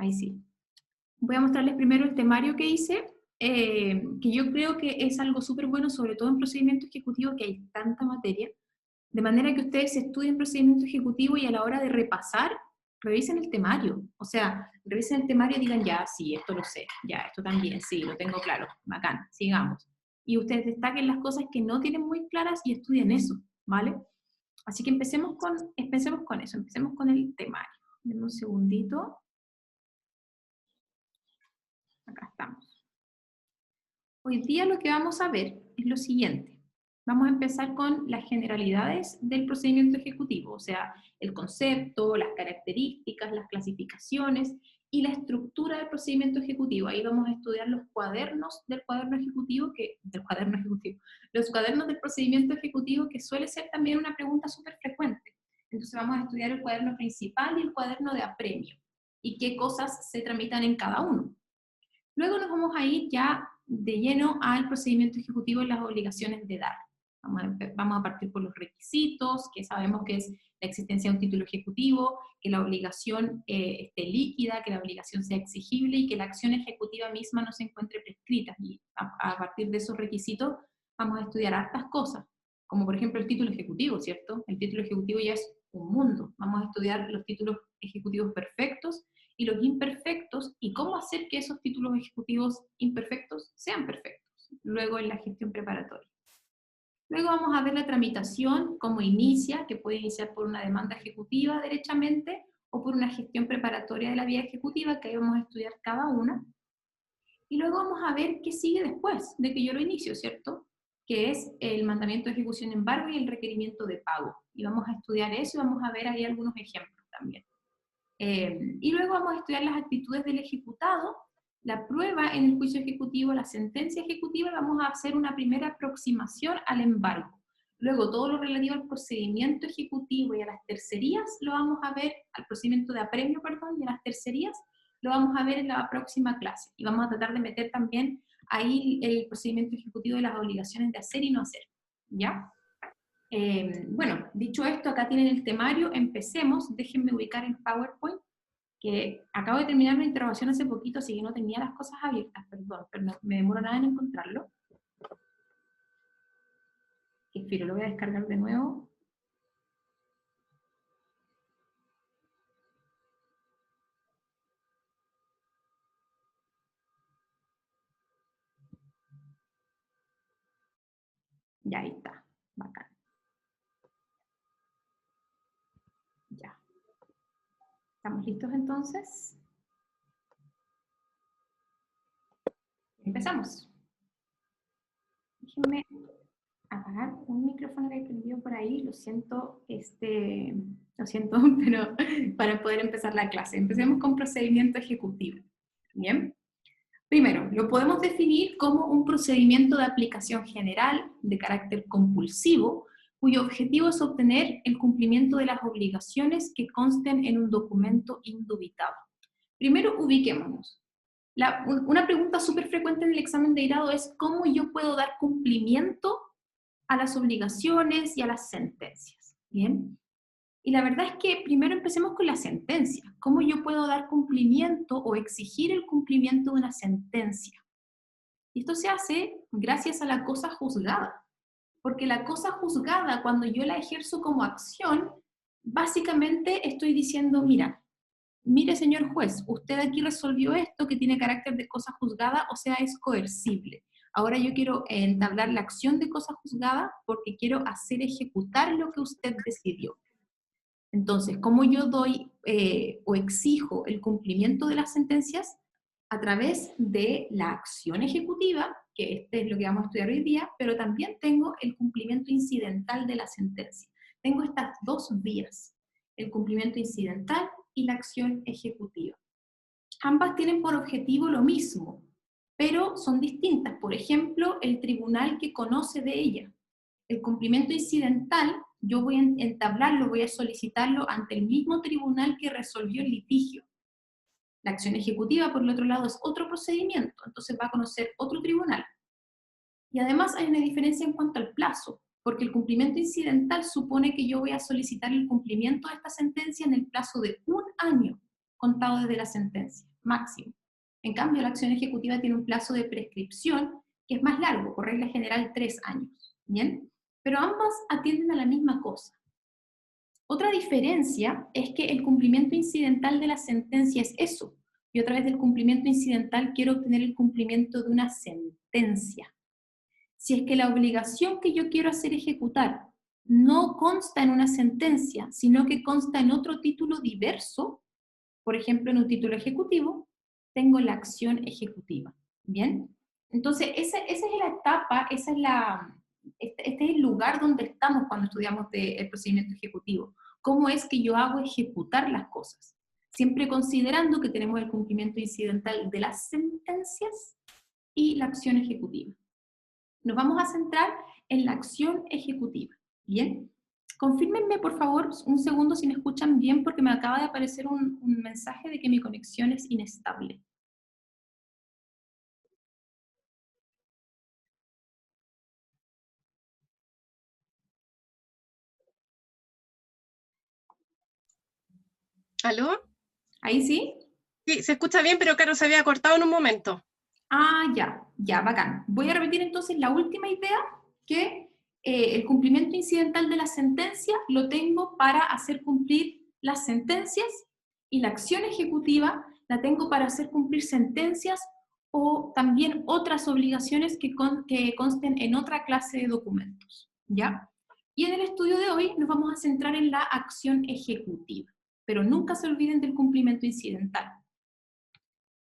Ahí sí. Voy a mostrarles primero el temario que hice, que yo creo que es algo súper bueno, sobre todo en procedimiento ejecutivo, que hay tanta materia, de manera que ustedes estudien procedimiento ejecutivo y a la hora de repasar, revisen el temario. O sea, revisen el temario y digan, ya, sí, esto lo sé, ya, esto también, sí, lo tengo claro, bacán, sigamos. Y ustedes destaquen las cosas que no tienen muy claras y estudien eso, ¿vale? Así que empecemos con eso, empecemos con el temario. Denme un segundito. Acá estamos. Hoy día lo que vamos a ver es lo siguiente. Vamos a empezar con las generalidades del procedimiento ejecutivo, o sea, el concepto, las características, las clasificaciones y la estructura del procedimiento ejecutivo. Ahí vamos a estudiar los cuadernos del cuaderno ejecutivo, los cuadernos del procedimiento ejecutivo, que suele ser también una pregunta súper frecuente. Entonces vamos a estudiar el cuaderno principal y el cuaderno de apremio, y qué cosas se tramitan en cada uno. Luego nos vamos a ir ya de lleno al procedimiento ejecutivo y las obligaciones de dar. Vamos a partir por los requisitos, que sabemos que es la existencia de un título ejecutivo, que la obligación esté líquida, que la obligación sea exigible y que la acción ejecutiva misma no se encuentre prescrita. Y a partir de esos requisitos vamos a estudiar hartas cosas, como por ejemplo el título ejecutivo, ¿cierto? El título ejecutivo ya es un mundo. Vamos a estudiar los títulos ejecutivos perfectos y los imperfectos, y cómo hacer que esos títulos ejecutivos imperfectos sean perfectos, luego en la gestión preparatoria. Luego vamos a ver la tramitación, cómo inicia, que puede iniciar por una demanda ejecutiva derechamente, o por una gestión preparatoria de la vía ejecutiva, que ahí vamos a estudiar cada una. Y luego vamos a ver qué sigue después de que yo lo inicio, ¿cierto? Que es el mandamiento de ejecución en embargo y el requerimiento de pago. Y vamos a estudiar eso y vamos a ver ahí algunos ejemplos también. Y luego vamos a estudiar las actitudes del ejecutado, la prueba en el juicio ejecutivo, la sentencia ejecutiva, y vamos a hacer una primera aproximación al embargo. Luego todo lo relativo al procedimiento ejecutivo y a las tercerías lo vamos a ver, al procedimiento de apremio, perdón, y a las tercerías lo vamos a ver en la próxima clase. Y vamos a tratar de meter también ahí el procedimiento ejecutivo de las obligaciones de hacer y no hacer, ¿ya? Bueno, dicho esto, acá tienen el temario, empecemos. Déjenme ubicar el PowerPoint, que acabo de terminar una interrogación hace poquito, así que no tenía las cosas abiertas, perdón, pero no me demoro nada en encontrarlo. Espero, lo voy a descargar de nuevo. Ya, ahí está, bacán. Ya. ¿Estamos listos entonces? Empezamos. Déjenme apagar un micrófono que prendió por ahí, lo siento, pero para poder empezar la clase. Empecemos con procedimiento ejecutivo. Bien. Primero, lo podemos definir como un procedimiento de aplicación general de carácter compulsivo, cuyo objetivo es obtener el cumplimiento de las obligaciones que consten en un documento indubitado. Primero, ubiquémonos. Una pregunta súper frecuente en el examen de grado es ¿cómo yo puedo dar cumplimiento a las obligaciones y a las sentencias? ¿Bien? Y la verdad es que primero empecemos con la sentencia. ¿Cómo yo puedo dar cumplimiento o exigir el cumplimiento de una sentencia? Y esto se hace gracias a la cosa juzgada. Porque la cosa juzgada, cuando yo la ejerzo como acción, básicamente estoy diciendo, mire señor juez, usted aquí resolvió esto que tiene carácter de cosa juzgada, o sea, es coercible. Ahora yo quiero entablar la acción de cosa juzgada porque quiero hacer ejecutar lo que usted decidió. Entonces, ¿cómo yo doy o exijo el cumplimiento de las sentencias? A través de la acción ejecutiva, que este es lo que vamos a estudiar hoy día, pero también tengo el cumplimiento incidental de la sentencia. Tengo estas dos vías, el cumplimiento incidental y la acción ejecutiva. Ambas tienen por objetivo lo mismo, pero son distintas. Por ejemplo, el tribunal que conoce de ella. El cumplimiento incidental, yo voy a entablarlo, voy a solicitarlo ante el mismo tribunal que resolvió el litigio. La acción ejecutiva, por el otro lado, es otro procedimiento, entonces va a conocer otro tribunal. Y además hay una diferencia en cuanto al plazo, porque el cumplimiento incidental supone que yo voy a solicitar el cumplimiento de esta sentencia en el plazo de 1 año, contado desde la sentencia. máximo. En cambio, la acción ejecutiva tiene un plazo de prescripción que es más largo, por regla general 3 años, ¿bien? Pero ambas atienden a la misma cosa. Otra diferencia es que el cumplimiento incidental de la sentencia es eso. Yo a través del cumplimiento incidental quiero obtener el cumplimiento de una sentencia. Si es que la obligación que yo quiero hacer ejecutar no consta en una sentencia, sino que consta en otro título diverso, por ejemplo, en un título ejecutivo, tengo la acción ejecutiva. ¿Bien? Entonces, esa es la etapa, este es el lugar donde estamos cuando estudiamos el procedimiento ejecutivo. ¿Cómo es que yo hago ejecutar las cosas? Siempre considerando que tenemos el cumplimiento incidental de las sentencias y la acción ejecutiva. Nos vamos a centrar en la acción ejecutiva. ¿Bien? Confírmenme, por favor, un segundo si me escuchan bien, porque me acaba de aparecer un mensaje de que mi conexión es inestable. ¿Aló? ¿Ahí sí? Sí, se escucha bien, pero claro, se había cortado en un momento. Ah, ya, bacán. Voy a repetir entonces la última idea, que el cumplimiento incidental de la sentencia lo tengo para hacer cumplir las sentencias y la acción ejecutiva la tengo para hacer cumplir sentencias o también otras obligaciones que consten en otra clase de documentos, ¿ya? Y en el estudio de hoy nos vamos a centrar en la acción ejecutiva, pero nunca se olviden del cumplimiento incidental.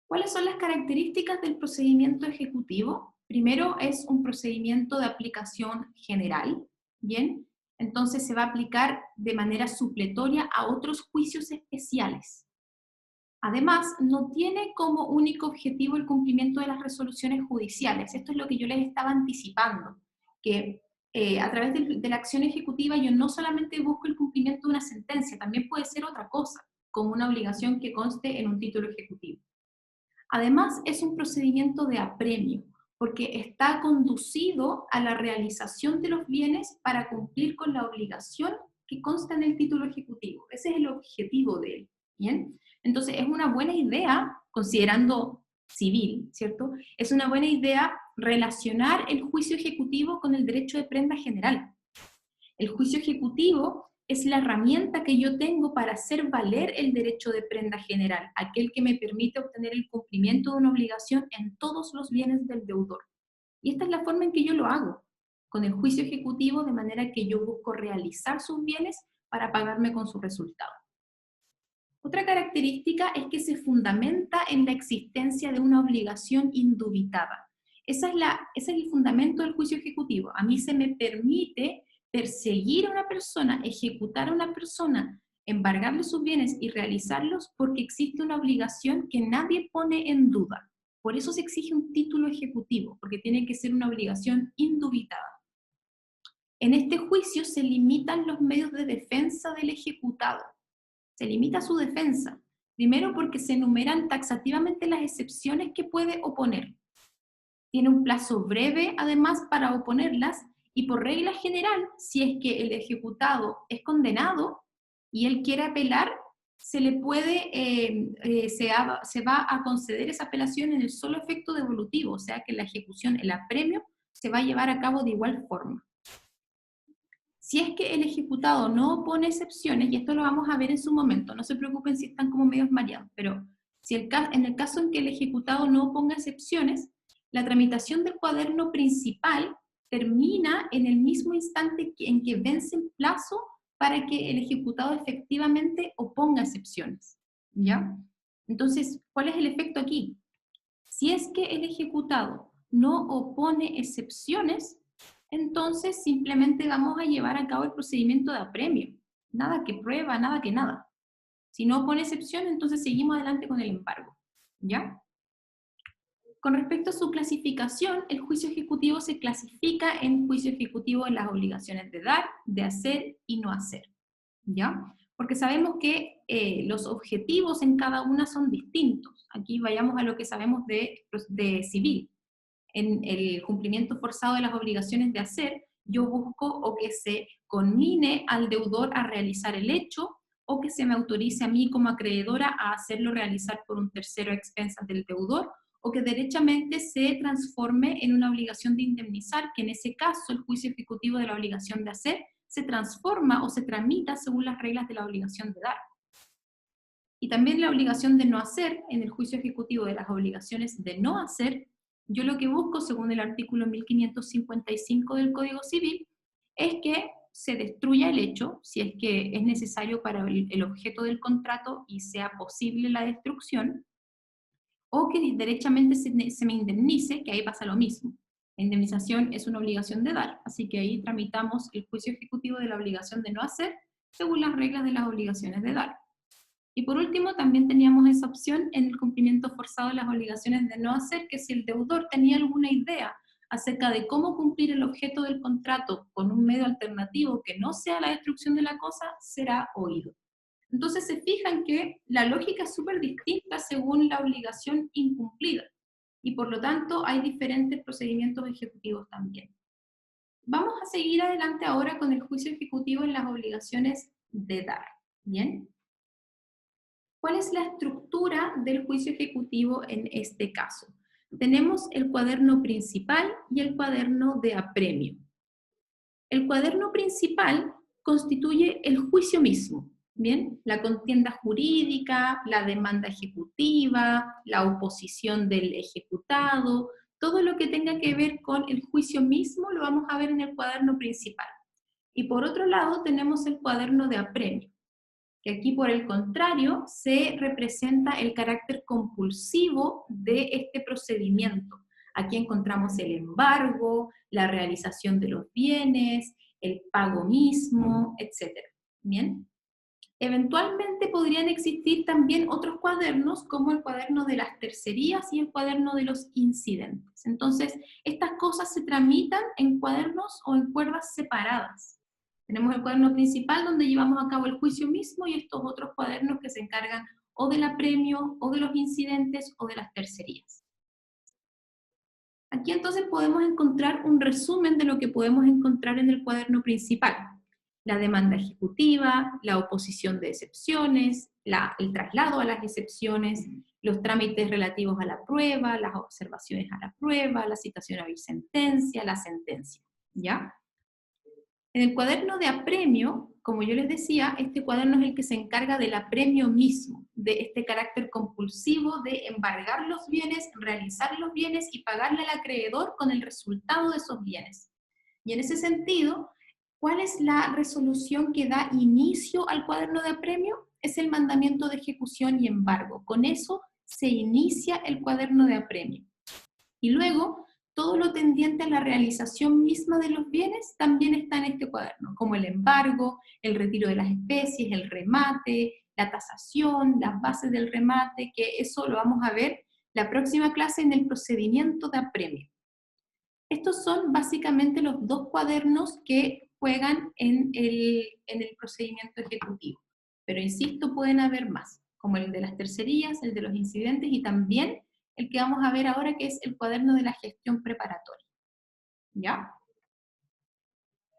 ¿Cuáles son las características del procedimiento ejecutivo? Primero, es un procedimiento de aplicación general, ¿bien? Entonces se va a aplicar de manera supletoria a otros juicios especiales. Además, no tiene como único objetivo el cumplimiento de las resoluciones judiciales. Esto es lo que yo les estaba anticipando, que a través de la acción ejecutiva yo no solamente busco el cumplimiento de una sentencia, también puede ser otra cosa, como una obligación que conste en un título ejecutivo. Además, es un procedimiento de apremio, porque está conducido a la realización de los bienes para cumplir con la obligación que consta en el título ejecutivo. Ese es el objetivo de él, ¿bien? Entonces, es una buena idea, considerando civil, ¿cierto? Es una buena idea relacionar el juicio ejecutivo con el derecho de prenda general. El juicio ejecutivo es la herramienta que yo tengo para hacer valer el derecho de prenda general, aquel que me permite obtener el cumplimiento de una obligación en todos los bienes del deudor. Y esta es la forma en que yo lo hago, con el juicio ejecutivo, de manera que yo busco realizar sus bienes para pagarme con su resultado. Otra característica es que se fundamenta en la existencia de una obligación indubitada. Ese es el fundamento del juicio ejecutivo. A mí se me permite perseguir a una persona, ejecutar a una persona, embargarle sus bienes y realizarlos porque existe una obligación que nadie pone en duda. Por eso se exige un título ejecutivo, porque tiene que ser una obligación indubitada. En este juicio se limitan los medios de defensa del ejecutado. Se limita su defensa. Primero porque se enumeran taxativamente las excepciones que puede oponer. Tiene un plazo breve, además, para oponerlas, y por regla general, si es que el ejecutado es condenado y él quiere apelar, se le puede, se va a conceder esa apelación en el solo efecto devolutivo, o sea que la ejecución, el apremio, se va a llevar a cabo de igual forma. Si es que el ejecutado no opone excepciones, y esto lo vamos a ver en su momento, no se preocupen si están como medios mareados, pero si en el caso en que el ejecutado no oponga excepciones, la tramitación del cuaderno principal termina en el mismo instante en que vence el plazo para que el ejecutado efectivamente oponga excepciones, ¿ya? Entonces, ¿cuál es el efecto aquí? Si es que el ejecutado no opone excepciones, entonces simplemente vamos a llevar a cabo el procedimiento de apremio. Nada que prueba, nada que nada. Si no opone excepción, entonces seguimos adelante con el embargo, ¿ya? Con respecto a su clasificación, el juicio ejecutivo se clasifica en juicio ejecutivo en las obligaciones de dar, de hacer y no hacer, ¿ya? Porque sabemos que los objetivos en cada una son distintos. Aquí vayamos a lo que sabemos de civil. En el cumplimiento forzado de las obligaciones de hacer, yo busco o que se conmine al deudor a realizar el hecho, o que se me autorice a mí como acreedora a hacerlo realizar por un tercero a expensas del deudor, o que derechamente se transforme en una obligación de indemnizar, que en ese caso el juicio ejecutivo de la obligación de hacer se transforma o se tramita según las reglas de la obligación de dar. Y también la obligación de no hacer, en el juicio ejecutivo de las obligaciones de no hacer, yo lo que busco, según el artículo 1555 del Código Civil, es que se destruya el hecho, si es que es necesario para el objeto del contrato y sea posible la destrucción, o que derechamente se me indemnice, que ahí pasa lo mismo. La indemnización es una obligación de dar, así que ahí tramitamos el juicio ejecutivo de la obligación de no hacer, según las reglas de las obligaciones de dar. Y por último, también teníamos esa opción en el cumplimiento forzado de las obligaciones de no hacer, que si el deudor tenía alguna idea acerca de cómo cumplir el objeto del contrato con un medio alternativo que no sea la destrucción de la cosa, será oído. Entonces se fijan que la lógica es súper distinta según la obligación incumplida, y por lo tanto hay diferentes procedimientos ejecutivos también. Vamos a seguir adelante ahora con el juicio ejecutivo en las obligaciones de dar, ¿bien? ¿Cuál es la estructura del juicio ejecutivo en este caso? Tenemos el cuaderno principal y el cuaderno de apremio. El cuaderno principal constituye el juicio mismo, ¿bien? La contienda jurídica, la demanda ejecutiva, la oposición del ejecutado, todo lo que tenga que ver con el juicio mismo lo vamos a ver en el cuaderno principal. Y por otro lado tenemos el cuaderno de apremio, que aquí por el contrario se representa el carácter compulsivo de este procedimiento. Aquí encontramos el embargo, la realización de los bienes, el pago mismo, etc. ¿Bien? Eventualmente podrían existir también otros cuadernos, como el cuaderno de las tercerías y el cuaderno de los incidentes. Entonces, estas cosas se tramitan en cuadernos o en cuerdas separadas. Tenemos el cuaderno principal donde llevamos a cabo el juicio mismo y estos otros cuadernos que se encargan o del apremio, o de los incidentes, o de las tercerías. Aquí entonces podemos encontrar un resumen de lo que podemos encontrar en el cuaderno principal. La demanda ejecutiva, la oposición de excepciones, el traslado a las excepciones, los trámites relativos a la prueba, las observaciones a la prueba, la citación a la sentencia, ¿ya? En el cuaderno de apremio, como yo les decía, este cuaderno es el que se encarga del apremio mismo, de este carácter compulsivo de embargar los bienes, realizar los bienes y pagarle al acreedor con el resultado de esos bienes. Y en ese sentido, ¿cuál es la resolución que da inicio al cuaderno de apremio? Es el mandamiento de ejecución y embargo. Con eso se inicia el cuaderno de apremio. Y luego, todo lo tendiente a la realización misma de los bienes también está en este cuaderno, como el embargo, el retiro de las especies, el remate, la tasación, las bases del remate, que eso lo vamos a ver la próxima clase en el procedimiento de apremio. Estos son básicamente los dos cuadernos que juegan en el procedimiento ejecutivo. Pero insisto, pueden haber más, como el de las tercerías, el de los incidentes y también el que vamos a ver ahora, que es el cuaderno de la gestión preparatoria. ¿Ya?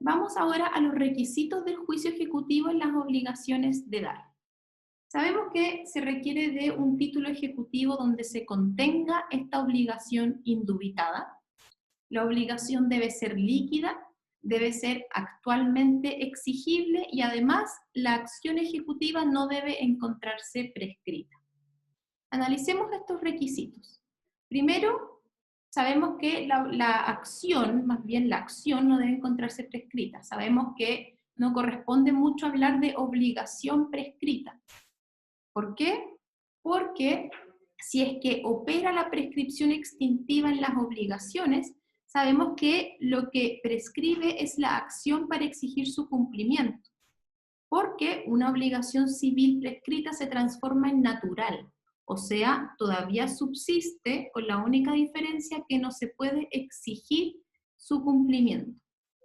Vamos ahora a los requisitos del juicio ejecutivo en las obligaciones de dar. Sabemos que se requiere de un título ejecutivo donde se contenga esta obligación indubitada. La obligación debe ser líquida, debe ser actualmente exigible y además la acción ejecutiva no debe encontrarse prescrita. Analicemos estos requisitos. Primero, sabemos que la acción, más bien la acción, no debe encontrarse prescrita. Sabemos que no corresponde mucho hablar de obligación prescrita. ¿Por qué? Porque si es que opera la prescripción extintiva en las obligaciones, sabemos que lo que prescribe es la acción para exigir su cumplimiento. Porque una obligación civil prescrita se transforma en natural. O sea, todavía subsiste con la única diferencia que no se puede exigir su cumplimiento.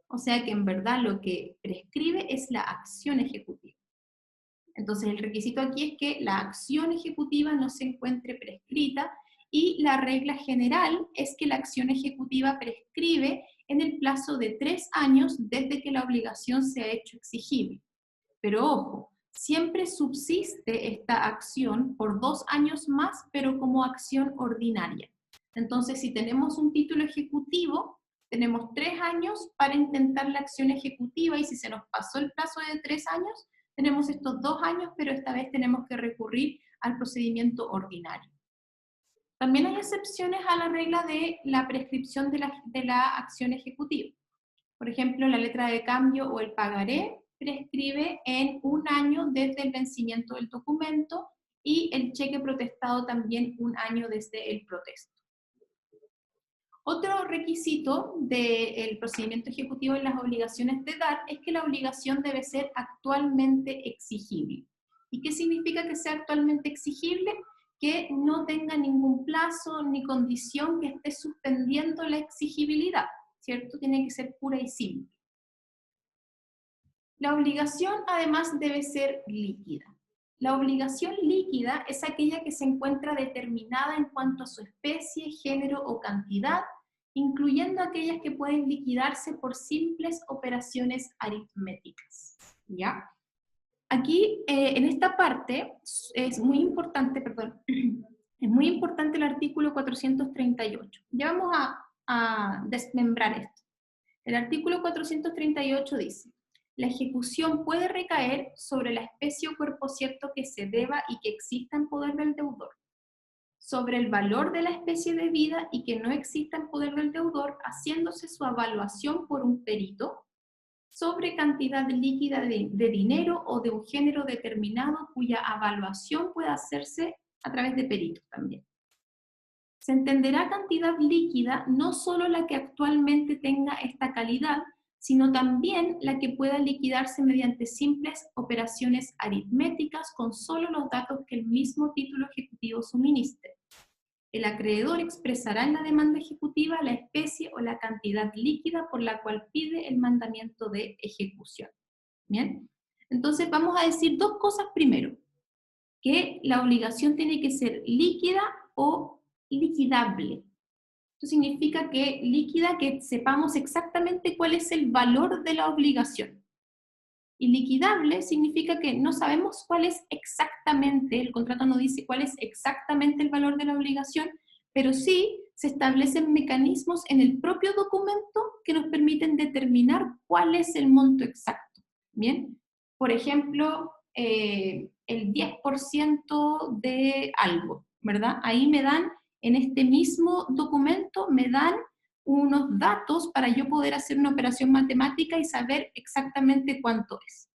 O sea que en verdad lo que prescribe es la acción ejecutiva. Entonces el requisito aquí es que la acción ejecutiva no se encuentre prescrita y la regla general es que la acción ejecutiva prescribe en el plazo de 3 años desde que la obligación se ha hecho exigible. Pero ojo, siempre subsiste esta acción por 2 años más, pero como acción ordinaria. Entonces, si tenemos un título ejecutivo, tenemos 3 años para intentar la acción ejecutiva, y si se nos pasó el plazo de 3 años, tenemos estos 2 años, pero esta vez tenemos que recurrir al procedimiento ordinario. También hay excepciones a la regla de la prescripción de la acción ejecutiva. Por ejemplo, la letra de cambio o el pagaré prescribe en 1 año desde el vencimiento del documento, y el cheque protestado también 1 año desde el protesto. Otro requisito del procedimiento ejecutivo en las obligaciones de dar es que la obligación debe ser actualmente exigible. ¿Y qué significa que sea actualmente exigible? Que no tenga ningún plazo ni condición que esté suspendiendo la exigibilidad, ¿cierto? Tiene que ser pura y simple. La obligación además debe ser líquida. La obligación líquida es aquella que se encuentra determinada en cuanto a su especie, género o cantidad, incluyendo aquellas que pueden liquidarse por simples operaciones aritméticas. ¿Ya? Aquí, en esta parte, es muy importante el artículo 438. Ya vamos a desmembrar esto. El artículo 438 dice: la ejecución puede recaer sobre la especie o cuerpo cierto que se deba y que exista en poder del deudor, sobre el valor de la especie debida y que no exista en poder del deudor, haciéndose su evaluación por un perito, sobre cantidad líquida de dinero o de un género determinado cuya evaluación pueda hacerse a través de peritos también. Se entenderá cantidad líquida no solo la que actualmente tenga esta calidad, sino también la que pueda liquidarse mediante simples operaciones aritméticas con solo los datos que el mismo título ejecutivo suministre. El acreedor expresará en la demanda ejecutiva la especie o la cantidad líquida por la cual pide el mandamiento de ejecución. ¿Bien? Entonces vamos a decir 2 cosas primero: que la obligación tiene que ser líquida o liquidable. Esto significa que líquida, que sepamos exactamente cuál es el valor de la obligación. Y liquidable significa que no sabemos cuál es exactamente, el contrato no dice cuál es exactamente el valor de la obligación, pero sí se establecen mecanismos en el propio documento que nos permiten determinar cuál es el monto exacto. ¿Bien? Por ejemplo, el 10% de algo, ¿verdad? Ahí me dan, en este mismo documento, me dan unos datos para yo poder hacer una operación matemática y saber exactamente cuánto es.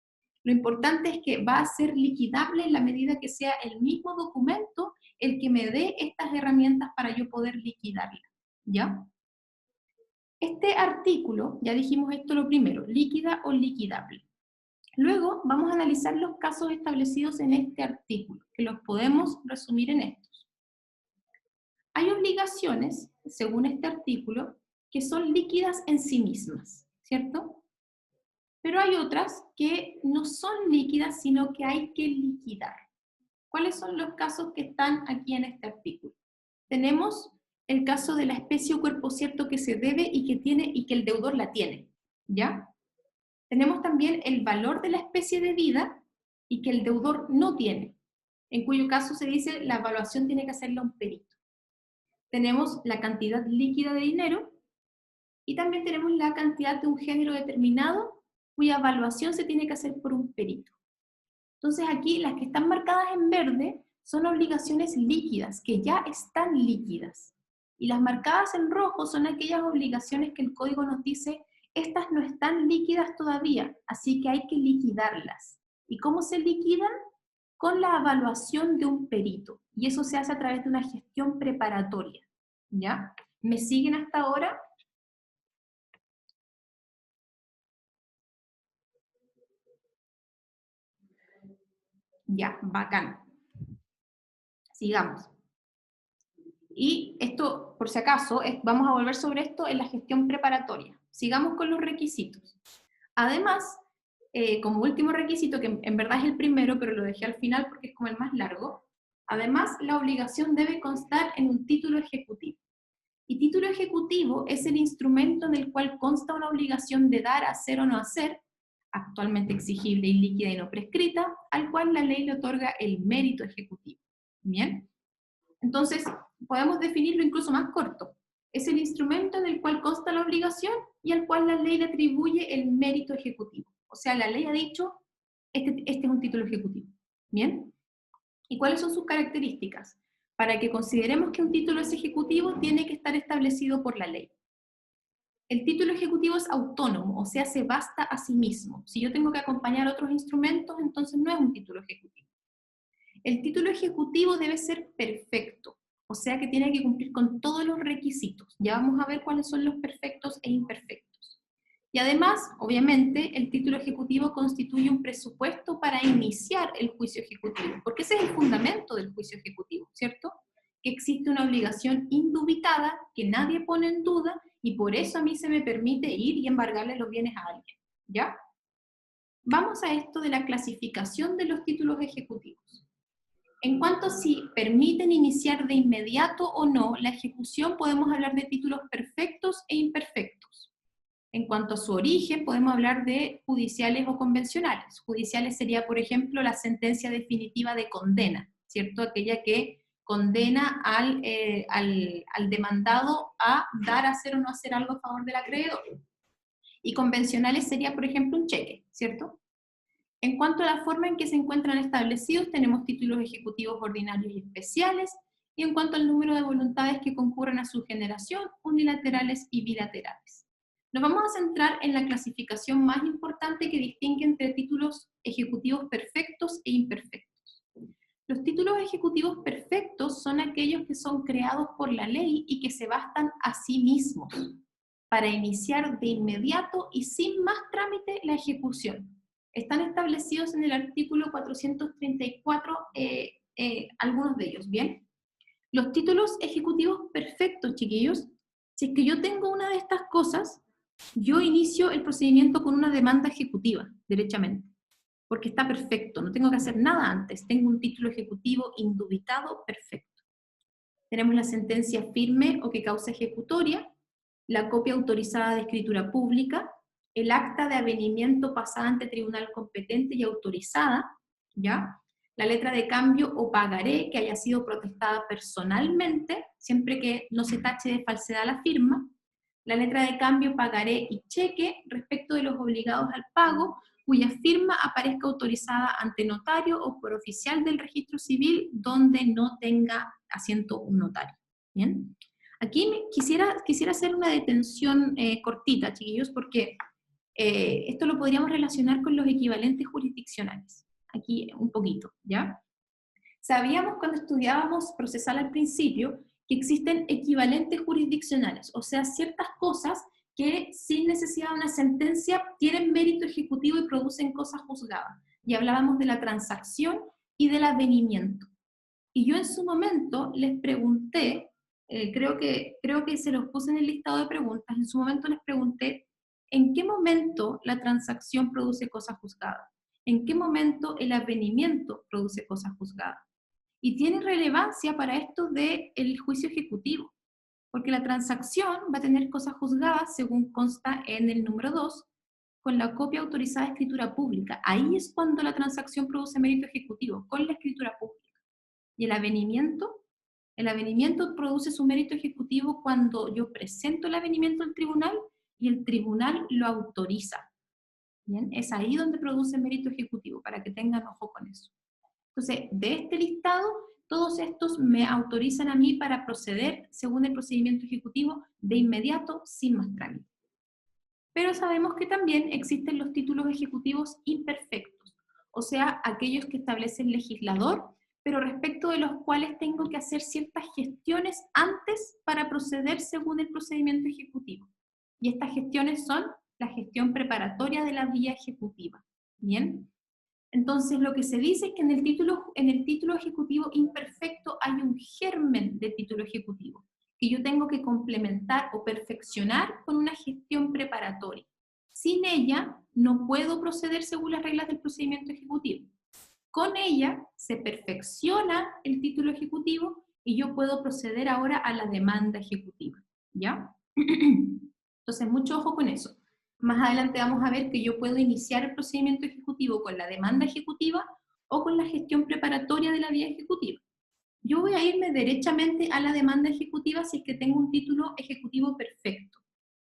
Lo importante es que va a ser liquidable en la medida que sea el mismo documento el que me dé estas herramientas para yo poder liquidarla, ¿ya? Este artículo, ya dijimos esto lo primero, líquida o liquidable. Luego vamos a analizar los casos establecidos en este artículo, que los podemos resumir en estos. Hay obligaciones, según este artículo, que son líquidas en sí mismas, ¿cierto? Pero hay otras que no son líquidas, sino que hay que liquidar. ¿Cuáles son los casos que están aquí en este artículo? Tenemos el caso de la especie o cuerpo cierto que se debe y que el deudor la tiene, ¿ya? Tenemos también el valor de la especie debida y que el deudor no tiene, en cuyo caso se dice la evaluación tiene que hacerla un perito. Tenemos la cantidad líquida de dinero y también tenemos la cantidad de un género determinado cuya evaluación se tiene que hacer por un perito. Entonces aquí las que están marcadas en verde son obligaciones líquidas, que ya están líquidas. Y las marcadas en rojo son aquellas obligaciones que el código nos dice: estas no están líquidas todavía, así que hay que liquidarlas. ¿Y cómo se liquidan? Con la evaluación de un perito. Y eso se hace a través de una gestión preparatoria. ¿Ya? ¿Me siguen hasta ahora? Ya, bacán. Sigamos. Y esto, por si acaso, vamos a volver sobre esto en la gestión preparatoria. Sigamos con los requisitos. Además, como último requisito, que en verdad es el primero, pero lo dejé al final porque es como el más largo, además la obligación debe constar en un título ejecutivo. Y título ejecutivo es el instrumento en el cual consta una obligación de dar, hacer o no hacer, actualmente exigible, ilíquida y no prescrita, al cual la ley le otorga el mérito ejecutivo. ¿Bien? Entonces, podemos definirlo incluso más corto. Es el instrumento en el cual consta la obligación y al cual la ley le atribuye el mérito ejecutivo. O sea, la ley ha dicho, este es un título ejecutivo. ¿Bien? ¿Y cuáles son sus características? Para que consideremos que un título es ejecutivo, tiene que estar establecido por la ley. El título ejecutivo es autónomo, o sea, se basta a sí mismo. Si yo tengo que acompañar otros instrumentos, entonces no es un título ejecutivo. El título ejecutivo debe ser perfecto, o sea que tiene que cumplir con todos los requisitos. Ya vamos a ver cuáles son los perfectos e imperfectos. Y además, obviamente, el título ejecutivo constituye un presupuesto para iniciar el juicio ejecutivo, porque ese es el fundamento del juicio ejecutivo, ¿cierto? Que existe una obligación indubitada que nadie pone en duda y por eso a mí se me permite ir y embargarle los bienes a alguien, ¿ya? Vamos a esto de la clasificación de los títulos ejecutivos. En cuanto a si permiten iniciar de inmediato o no la ejecución, podemos hablar de títulos perfectos e imperfectos. En cuanto a su origen, podemos hablar de judiciales o convencionales. Judiciales sería, por ejemplo, la sentencia definitiva de condena, ¿cierto? Aquella que condena al demandado a dar, hacer o no hacer algo a favor del acreedor. Y convencionales sería, por ejemplo, un cheque, ¿cierto? En cuanto a la forma en que se encuentran establecidos, tenemos títulos ejecutivos ordinarios y especiales, y en cuanto al número de voluntades que concurren a su generación, unilaterales y bilaterales. Nos vamos a centrar en la clasificación más importante que distingue entre títulos ejecutivos perfectos e imperfectos. Los títulos ejecutivos perfectos son aquellos que son creados por la ley y que se bastan a sí mismos para iniciar de inmediato y sin más trámite la ejecución. Están establecidos en el artículo 434, algunos de ellos, ¿bien? Los títulos ejecutivos perfectos, chiquillos, si es que yo tengo una de estas cosas, yo inicio el procedimiento con una demanda ejecutiva, derechamente, porque está perfecto, no tengo que hacer nada antes, tengo un título ejecutivo indubitado perfecto. Tenemos la sentencia firme o que causa ejecutoria, la copia autorizada de escritura pública, el acta de avenimiento pasada ante tribunal competente y autorizada, ¿ya? La letra de cambio o pagaré que haya sido protestada personalmente, siempre que no se tache de falsedad la firma, la letra de cambio, pagaré y cheque respecto de los obligados al pago, cuya firma aparezca autorizada ante notario o por oficial del registro civil donde no tenga asiento un notario. ¿Bien? Aquí quisiera hacer una detención cortita, chiquillos, porque esto lo podríamos relacionar con los equivalentes jurisdiccionales. Aquí un poquito, ¿ya? Sabíamos cuando estudiábamos procesal al principio que existen equivalentes jurisdiccionales, o sea, ciertas cosas que sin necesidad de una sentencia tienen mérito ejecutivo y producen cosas juzgadas. Y hablábamos de la transacción y del avenimiento. Y yo en su momento les pregunté, creo que se los puse en el listado de preguntas, en su momento les pregunté, ¿en qué momento la transacción produce cosas juzgadas? ¿En qué momento el avenimiento produce cosas juzgadas? Y tiene relevancia para esto del juicio ejecutivo, porque la transacción va a tener cosas juzgadas, según consta en el número 2, con la copia autorizada de escritura pública. Ahí es cuando la transacción produce mérito ejecutivo, con la escritura pública. Y el avenimiento produce su mérito ejecutivo cuando yo presento el avenimiento al tribunal y el tribunal lo autoriza. ¿Bien? Es ahí donde produce mérito ejecutivo, para que tengan ojo con eso. Entonces, de este listado, todos estos me autorizan a mí para proceder según el procedimiento ejecutivo de inmediato, sin más trámite. Pero sabemos que también existen los títulos ejecutivos imperfectos, o sea, aquellos que establece el legislador, pero respecto de los cuales tengo que hacer ciertas gestiones antes para proceder según el procedimiento ejecutivo. Y estas gestiones son la gestión preparatoria de la vía ejecutiva. ¿Bien? Entonces, lo que se dice es que en el título ejecutivo imperfecto hay un germen de título ejecutivo, que yo tengo que complementar o perfeccionar con una gestión preparatoria. Sin ella, no puedo proceder según las reglas del procedimiento ejecutivo. Con ella, se perfecciona el título ejecutivo y yo puedo proceder ahora a la demanda ejecutiva. ¿Ya? Entonces, mucho ojo con eso. Más adelante vamos a ver que yo puedo iniciar el procedimiento ejecutivo con la demanda ejecutiva o con la gestión preparatoria de la vía ejecutiva. Yo voy a irme derechamente a la demanda ejecutiva si es que tengo un título ejecutivo perfecto.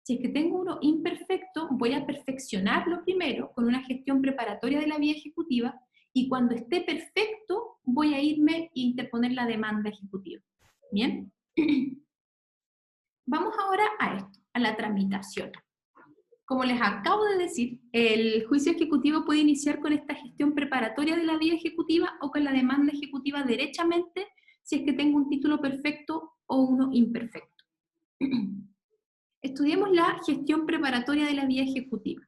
Si es que tengo uno imperfecto, voy a perfeccionarlo primero con una gestión preparatoria de la vía ejecutiva y cuando esté perfecto voy a irme e interponer la demanda ejecutiva. ¿Bien? Vamos ahora a esto, a la tramitación. Como les acabo de decir, el juicio ejecutivo puede iniciar con esta gestión preparatoria de la vía ejecutiva o con la demanda ejecutiva derechamente si es que tengo un título perfecto o uno imperfecto. Estudiemos la gestión preparatoria de la vía ejecutiva.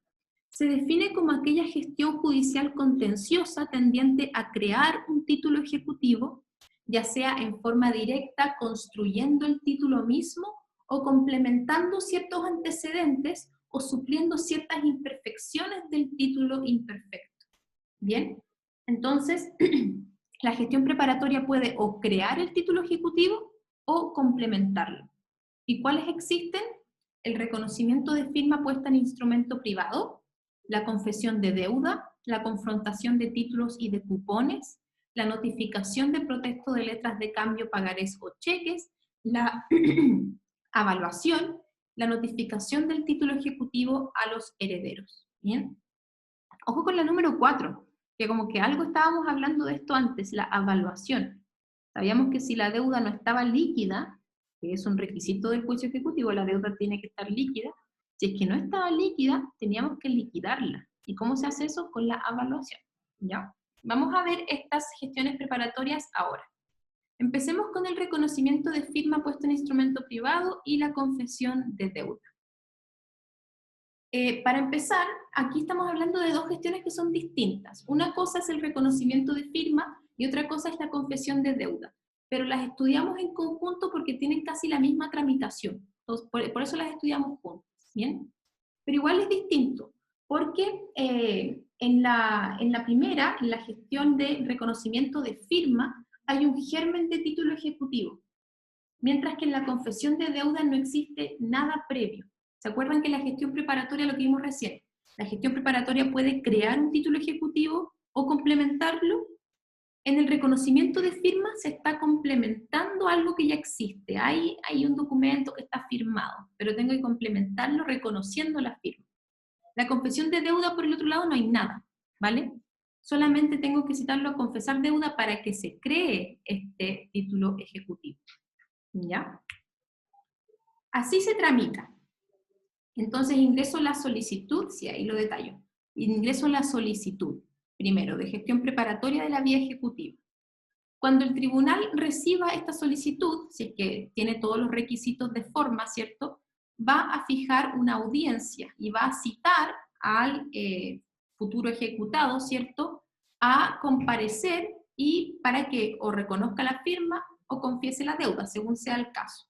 Se define como aquella gestión judicial contenciosa tendiente a crear un título ejecutivo, ya sea en forma directa construyendo el título mismo o complementando ciertos antecedentes o supliendo ciertas imperfecciones del título imperfecto. ¿Bien? Entonces, la gestión preparatoria puede o crear el título ejecutivo o complementarlo. ¿Y cuáles existen? El reconocimiento de firma puesta en instrumento privado, la confesión de deuda, la confrontación de títulos y de cupones, la notificación de protesto de letras de cambio, pagarés o cheques, la avaluación, la notificación del título ejecutivo a los herederos. ¿Bien? Ojo con la número 4, que como que algo estábamos hablando de esto antes, la avaluación. Sabíamos que si la deuda no estaba líquida, que es un requisito del juicio ejecutivo, la deuda tiene que estar líquida. Si es que no estaba líquida, teníamos que liquidarla. ¿Y cómo se hace eso? Con la avaluación. ¿Ya? Vamos a ver estas gestiones preparatorias ahora. Empecemos con el reconocimiento de firma puesto en instrumento privado y la confesión de deuda. Para empezar, aquí estamos hablando de dos gestiones que son distintas. Una cosa es el reconocimiento de firma y otra cosa es la confesión de deuda. Pero las estudiamos en conjunto porque tienen casi la misma tramitación. Entonces, por eso las estudiamos juntas, ¿bien? Pero igual es distinto, porque en la primera, en la gestión de reconocimiento de firma, hay un germen de título ejecutivo, mientras que en la confesión de deuda no existe nada previo. ¿Se acuerdan que la gestión preparatoria, lo que vimos recién? La gestión preparatoria puede crear un título ejecutivo o complementarlo. En el reconocimiento de firma se está complementando algo que ya existe. Hay un documento que está firmado, pero tengo que complementarlo reconociendo la firma. La confesión de deuda, por el otro lado, no hay nada, ¿vale? Solamente tengo que citarlo a confesar deuda para que se cree este título ejecutivo. ¿Ya? Así se tramita. Entonces ingreso la solicitud, sí, ahí lo detallo. Ingreso la solicitud, primero, de gestión preparatoria de la vía ejecutiva. Cuando el tribunal reciba esta solicitud, si es que tiene todos los requisitos de forma, ¿cierto?, va a fijar una audiencia y va a citar al futuro ejecutado, ¿cierto?, a comparecer y para que o reconozca la firma o confiese la deuda, según sea el caso.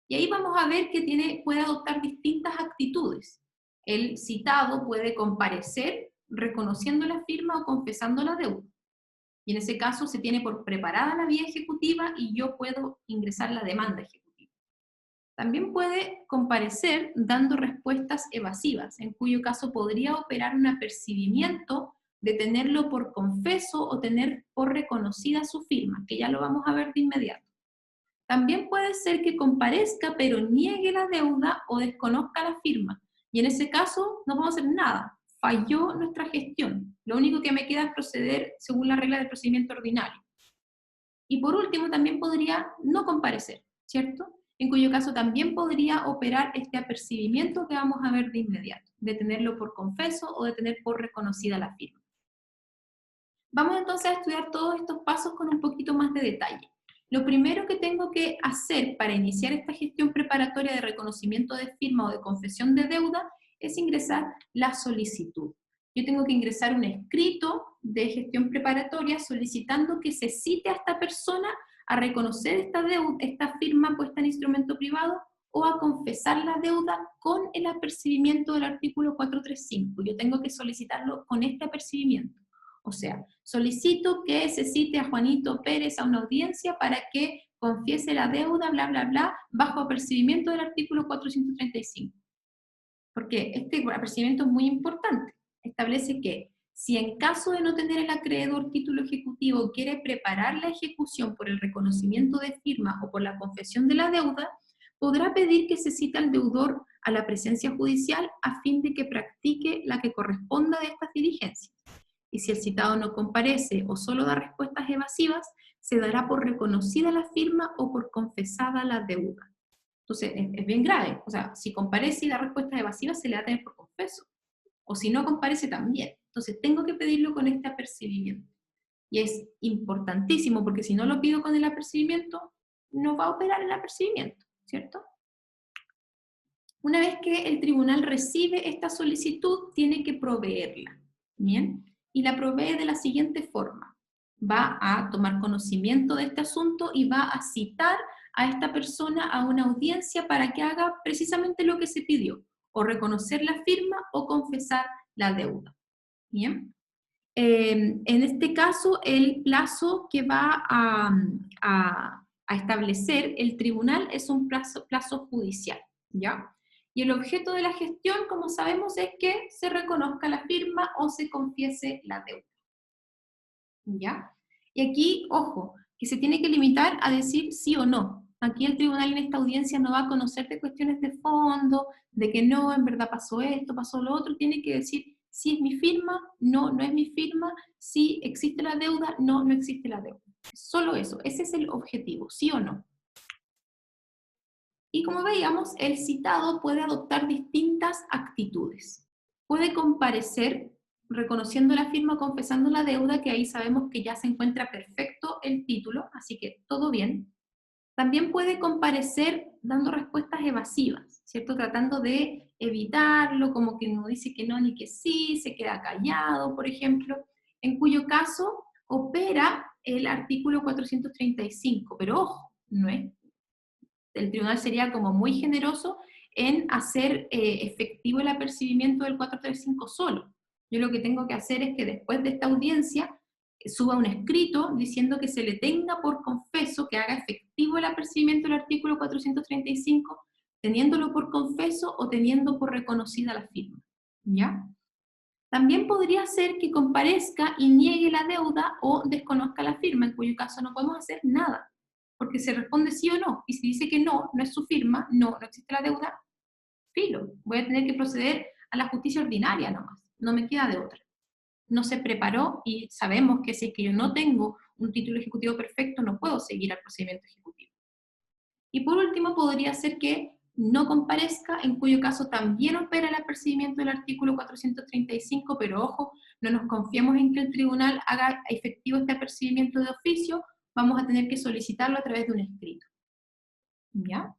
Y ahí vamos a ver que puede adoptar distintas actitudes. El citado puede comparecer reconociendo la firma o confesando la deuda. Y en ese caso se tiene por preparada la vía ejecutiva y yo puedo ingresar la demanda ejecutiva. También puede comparecer dando respuestas evasivas, en cuyo caso podría operar un apercibimiento de tenerlo por confeso o tener por reconocida su firma, que ya lo vamos a ver de inmediato. También puede ser que comparezca pero niegue la deuda o desconozca la firma. Y en ese caso no vamos a hacer nada. Falló nuestra gestión. Lo único que me queda es proceder según la regla del procedimiento ordinario. Y por último también podría no comparecer, ¿cierto? En cuyo caso también podría operar este apercibimiento que vamos a ver de inmediato, de tenerlo por confeso o de tener por reconocida la firma. Vamos entonces a estudiar todos estos pasos con un poquito más de detalle. Lo primero que tengo que hacer para iniciar esta gestión preparatoria de reconocimiento de firma o de confesión de deuda es ingresar la solicitud. Yo tengo que ingresar un escrito de gestión preparatoria solicitando que se cite a esta persona a reconocer esta deuda, esta firma puesta en instrumento privado o a confesar la deuda con el apercibimiento del artículo 435. Yo tengo que solicitarlo con este apercibimiento. O sea, solicito que se cite a Juanito Pérez a una audiencia para que confiese la deuda, bla, bla, bla, bajo apercibimiento del artículo 435. Porque este apercibimiento es muy importante. Establece que si en caso de no tener el acreedor título ejecutivo quiere preparar la ejecución por el reconocimiento de firma o por la confesión de la deuda, podrá pedir que se cite al deudor a la presencia judicial a fin de que practique la que corresponda de estas diligencias. Y si el citado no comparece o solo da respuestas evasivas, se dará por reconocida la firma o por confesada la deuda. Entonces, es bien grave. O sea, si comparece y da respuestas evasivas, se le va a tener por confeso. O si no comparece, también. Entonces, tengo que pedirlo con este apercibimiento. Y es importantísimo, porque si no lo pido con el apercibimiento, no va a operar el apercibimiento, ¿cierto? Una vez que el tribunal recibe esta solicitud, tiene que proveerla, ¿bien? Y la provee de la siguiente forma. Va a tomar conocimiento de este asunto y va a citar a esta persona a una audiencia para que haga precisamente lo que se pidió, o reconocer la firma o confesar la deuda, ¿bien? En este caso, el plazo que va a establecer el tribunal es un plazo judicial, ¿ya? Y el objeto de la gestión, como sabemos, es que se reconozca la firma o se confiese la deuda, ¿ya? Y aquí, ojo, que se tiene que limitar a decir sí o no. Aquí el tribunal en esta audiencia no va a conocer de cuestiones de fondo, de que no, en verdad pasó esto, pasó lo otro, tiene que decir si es mi firma, no, no es mi firma, si existe la deuda, no, no existe la deuda. Solo eso, ese es el objetivo, sí o no. Y como veíamos, el citado puede adoptar distintas actitudes. Puede comparecer reconociendo la firma, confesando la deuda, que ahí sabemos que ya se encuentra perfecto el título, así que todo bien. También puede comparecer dando respuestas evasivas, ¿cierto? Tratando de evitarlo, como que no dice que no ni que sí, se queda callado, por ejemplo, en cuyo caso opera el artículo 435, pero ojo, no es, el tribunal sería como muy generoso en hacer efectivo el apercibimiento del 435 solo. Yo lo que tengo que hacer es que después de esta audiencia suba un escrito diciendo que se le tenga por confeso, que haga efectivo el apercibimiento del artículo 435, teniéndolo por confeso o teniendo por reconocida la firma, ¿ya? También podría ser que comparezca y niegue la deuda o desconozca la firma, en cuyo caso no podemos hacer nada, porque se responde sí o no, y si dice que no, no es su firma, no, no existe la deuda, filo, voy a tener que proceder a la justicia ordinaria nomás, no me queda de otra. No se preparó y sabemos que si es que yo no tengo un título ejecutivo perfecto, no puedo seguir al procedimiento ejecutivo. Y por último, podría ser que no comparezca, en cuyo caso también opera el apercibimiento del artículo 435, pero ojo, no nos confiemos en que el tribunal haga efectivo este apercibimiento de oficio, vamos a tener que solicitarlo a través de un escrito. ¿Ya?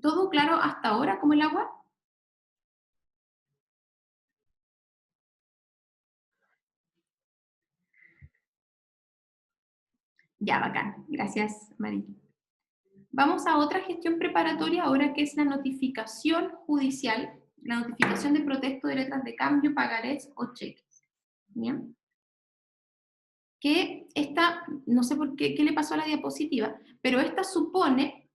¿Todo claro hasta ahora como el agua? Ya, bacán. Gracias, María. Vamos a otra gestión preparatoria ahora, que es la notificación judicial, la notificación de protesto de letras de cambio, pagarés o cheques. ¿Bien? Que esta, no sé por qué le pasó a la diapositiva, pero esta supone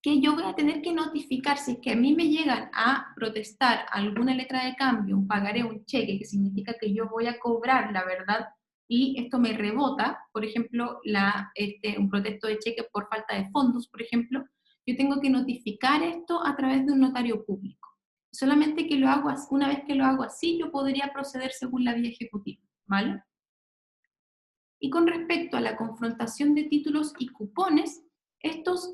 que yo voy a tener que notificar, si es que a mí me llegan a protestar alguna letra de cambio, un pagaré, un cheque, que significa que yo voy a cobrar la verdad y esto me rebota, por ejemplo, un protesto de cheque por falta de fondos, por ejemplo, yo tengo que notificar esto a través de un notario público. Solamente que lo hago así, una vez que lo hago así, yo podría proceder según la vía ejecutiva, ¿vale? Y con respecto a la confrontación de títulos y cupones, estos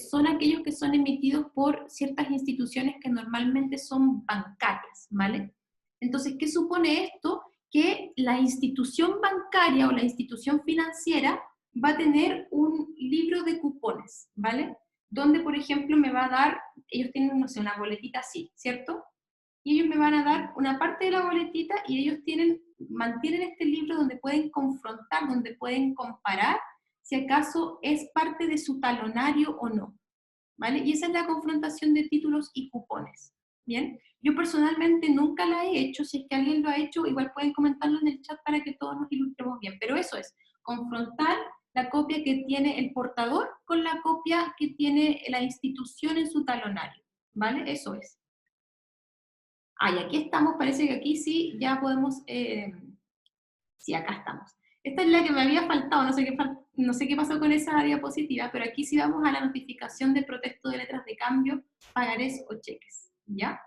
son aquellos que son emitidos por ciertas instituciones que normalmente son bancarias, ¿vale? Entonces, ¿qué supone esto? Que la institución bancaria o la institución financiera va a tener un libro de cupones, ¿vale? Donde, por ejemplo, me va a dar, ellos tienen, no sé, una boletita así, ¿cierto? Y ellos me van a dar una parte de la boletita y ellos mantienen este libro donde pueden confrontar, donde pueden comparar si acaso es parte de su talonario o no, ¿vale? Y esa es la confrontación de títulos y cupones, ¿bien? Yo personalmente nunca la he hecho, si es que alguien lo ha hecho, igual pueden comentarlo en el chat para que todos nos ilustremos bien, pero eso es, confrontar la copia que tiene el portador con la copia que tiene la institución en su talonario, ¿vale? Eso es. Ah, y aquí estamos, parece que aquí sí ya podemos, sí, acá estamos. Esta es la que me había faltado, no sé qué pasó con esa diapositiva, pero aquí sí vamos a la notificación de protesto de letras de cambio, pagarés o cheques, ¿ya?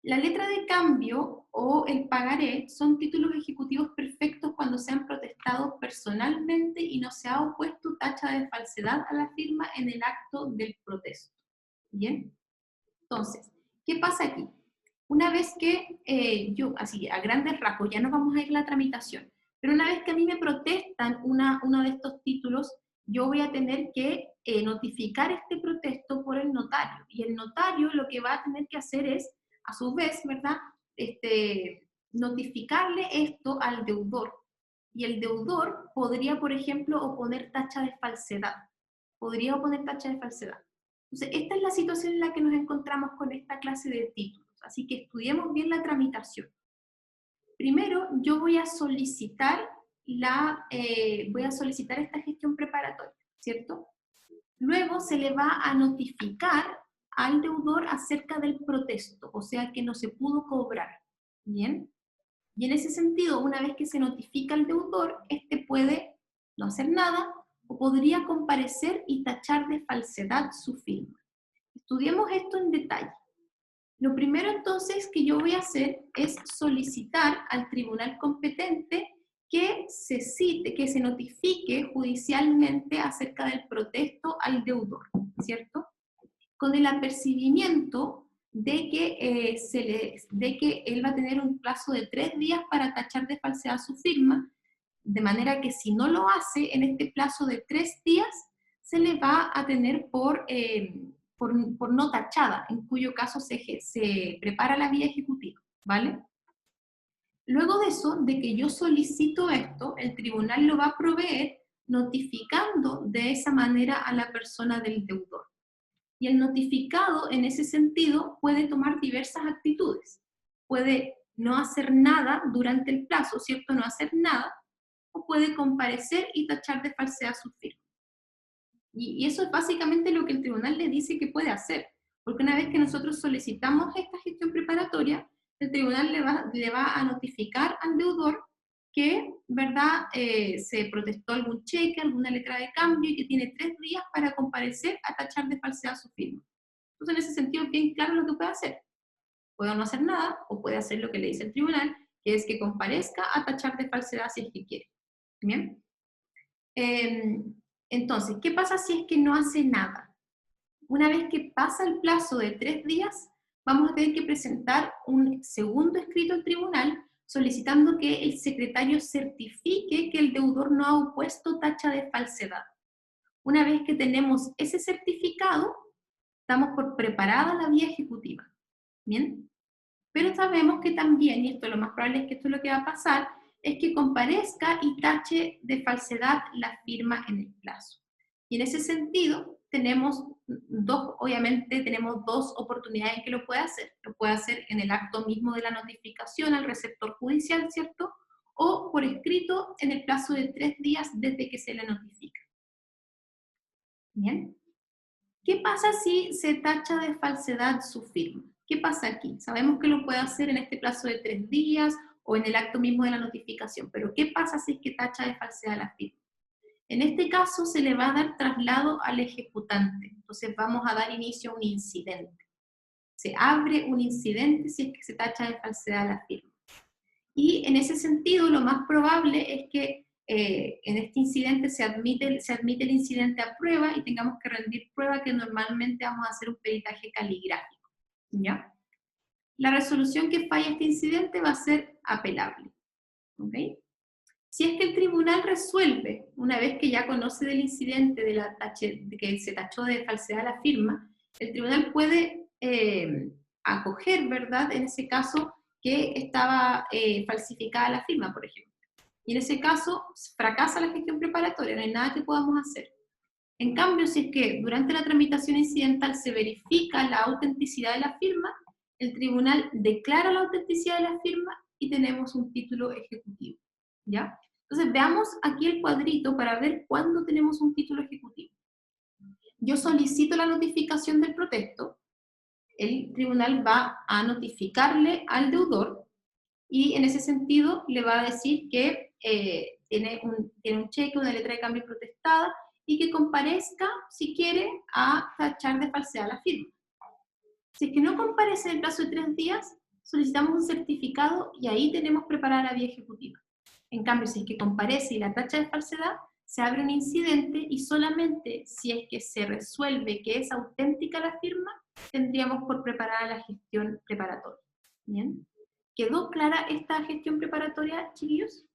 La letra de cambio o el pagaré son títulos ejecutivos perfectos cuando se han protestado personalmente y no se ha opuesto tacha de falsedad a la firma en el acto del protesto. ¿Bien? Entonces, ¿qué pasa aquí? Una vez que yo, así a grandes rasgos, ya nos vamos a ir a la tramitación, pero una vez que a mí me protestan uno de estos títulos, yo voy a tener que notificar este protesto por el notario. Y el notario lo que va a tener que hacer es, a su vez, ¿verdad? Notificarle esto al deudor. Y el deudor podría, por ejemplo, oponer tacha de falsedad. Podría oponer tacha de falsedad. Entonces, esta es la situación en la que nos encontramos con esta clase de títulos. Así que estudiemos bien la tramitación. Primero, yo voy a solicitar esta gestión preparatoria, ¿cierto? Luego se le va a notificar al deudor acerca del protesto, o sea que no se pudo cobrar, ¿bien? Y en ese sentido, una vez que se notifica al deudor, este puede no hacer nada o podría comparecer y tachar de falsedad su firma. Estudiemos esto en detalle. Lo primero entonces que yo voy a hacer es solicitar al tribunal competente que se notifique judicialmente acerca del protesto al deudor, ¿cierto? Con el apercibimiento de que él va a tener un plazo de 3 días para tachar de falsedad su firma, de manera que si no lo hace en este plazo de 3 días, se le va a tener por no tachada, en cuyo caso se prepara la vía ejecutiva, ¿vale? Luego de eso, de que yo solicito esto, el tribunal lo va a proveer notificando de esa manera a la persona del deudor. Y el notificado, en ese sentido, puede tomar diversas actitudes. Puede no hacer nada durante el plazo, ¿cierto? No hacer nada, o puede comparecer y tachar de falsedad su firma. Y eso es básicamente lo que el tribunal le dice que puede hacer, porque una vez que nosotros solicitamos esta gestión preparatoria, el tribunal le va a notificar al deudor que, ¿verdad?, se protestó algún cheque, alguna letra de cambio y que tiene 3 días para comparecer a tachar de falsedad su firma. Entonces, en ese sentido, es bien claro lo que puede hacer. Puede no hacer nada o puede hacer lo que le dice el tribunal, que es que comparezca a tachar de falsedad si es que quiere. ¿Bien? Entonces, ¿qué pasa si es que no hace nada? Una vez que pasa el plazo de 3 días, vamos a tener que presentar un segundo escrito al tribunal solicitando que el secretario certifique que el deudor no ha opuesto tacha de falsedad. Una vez que tenemos ese certificado, estamos por preparada la vía ejecutiva. ¿Bien? Pero sabemos que también, y esto lo más probable es que esto es lo que va a pasar, es que comparezca y tache de falsedad la firma en el plazo. Y en ese sentido, obviamente tenemos dos oportunidades en que lo puede hacer. Lo puede hacer en el acto mismo de la notificación al receptor judicial, ¿cierto? O por escrito en el plazo de 3 días desde que se le notifica. ¿Bien? ¿Qué pasa si se tacha de falsedad su firma? ¿Qué pasa aquí? Sabemos que lo puede hacer en este plazo de 3 días o en el acto mismo de la notificación, pero ¿qué pasa si es que tacha de falsedad la firma? En este caso se le va a dar traslado al ejecutante, entonces vamos a dar inicio a un incidente. Se abre un incidente si es que se tacha de falsedad la firma. Y en ese sentido lo más probable es que en este incidente se admite el incidente a prueba y tengamos que rendir prueba que normalmente vamos a hacer un peritaje caligráfico, ¿ya? La resolución que falla este incidente va a ser apelable, ¿ok? Si es que el tribunal resuelve, una vez que ya conoce del incidente de que se tachó de falsedad la firma, el tribunal puede acoger, ¿verdad?, en ese caso que estaba falsificada la firma, por ejemplo. Y en ese caso, fracasa la gestión preparatoria, no hay nada que podamos hacer. En cambio, si es que durante la tramitación incidental se verifica la autenticidad de la firma, el tribunal declara la autenticidad de la firma y tenemos un título ejecutivo, ¿ya? Entonces, veamos aquí el cuadrito para ver cuándo tenemos un título ejecutivo. Yo solicito la notificación del protesto, el tribunal va a notificarle al deudor y en ese sentido le va a decir que tiene un cheque, una letra de cambio protestada y que comparezca, si quiere, a tachar de falsedad la firma. Si es que no comparece en el plazo de 3 días, solicitamos un certificado y ahí tenemos preparada la vía ejecutiva. En cambio, si es que comparece y la tacha de falsedad, se abre un incidente y solamente si es que se resuelve que es auténtica la firma, tendríamos por preparar la gestión preparatoria. ¿Bien? ¿Quedó clara esta gestión preparatoria, chiquillos?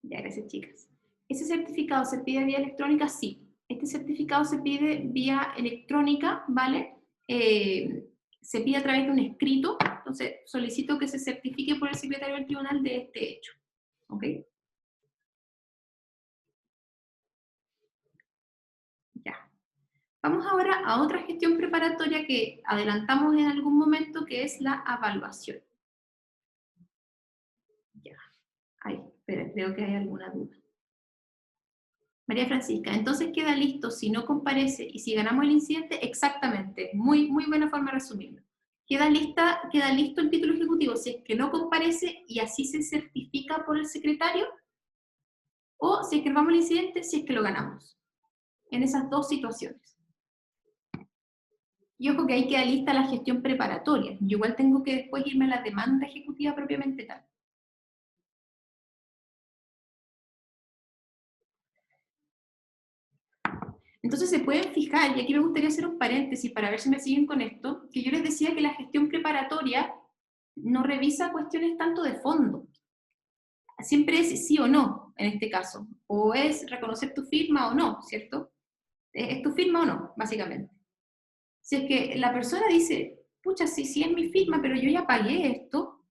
Ya, gracias, chicas. ¿Ese certificado se pide vía electrónica? Sí. Este certificado se pide vía electrónica, ¿vale? Se pide a través de un escrito, entonces solicito que se certifique por el secretario del tribunal de este hecho. ¿Ok? Ya. Vamos ahora a otra gestión preparatoria que adelantamos en algún momento, que es la evaluación. Ya. Ay, espera, creo que hay alguna duda. María Francisca, entonces queda listo si no comparece y si ganamos el incidente, exactamente, muy buena forma de resumirlo. Queda listo el título ejecutivo si es que no comparece y así se certifica por el secretario, o si es que ganamos el incidente, si es que lo ganamos. En esas dos situaciones. Y ojo que ahí queda lista la gestión preparatoria. Yo igual tengo que después irme a la demanda ejecutiva propiamente tal. Entonces se pueden fijar, y aquí me gustaría hacer un paréntesis para ver si me siguen con esto, que yo les decía que la gestión preparatoria no revisa cuestiones tanto de fondo. Siempre es sí o no, en este caso. O es reconocer tu firma o no, ¿cierto? ¿Es tu firma o no, básicamente? Si es que la persona dice, pucha, sí es mi firma, pero yo ya pagué esto,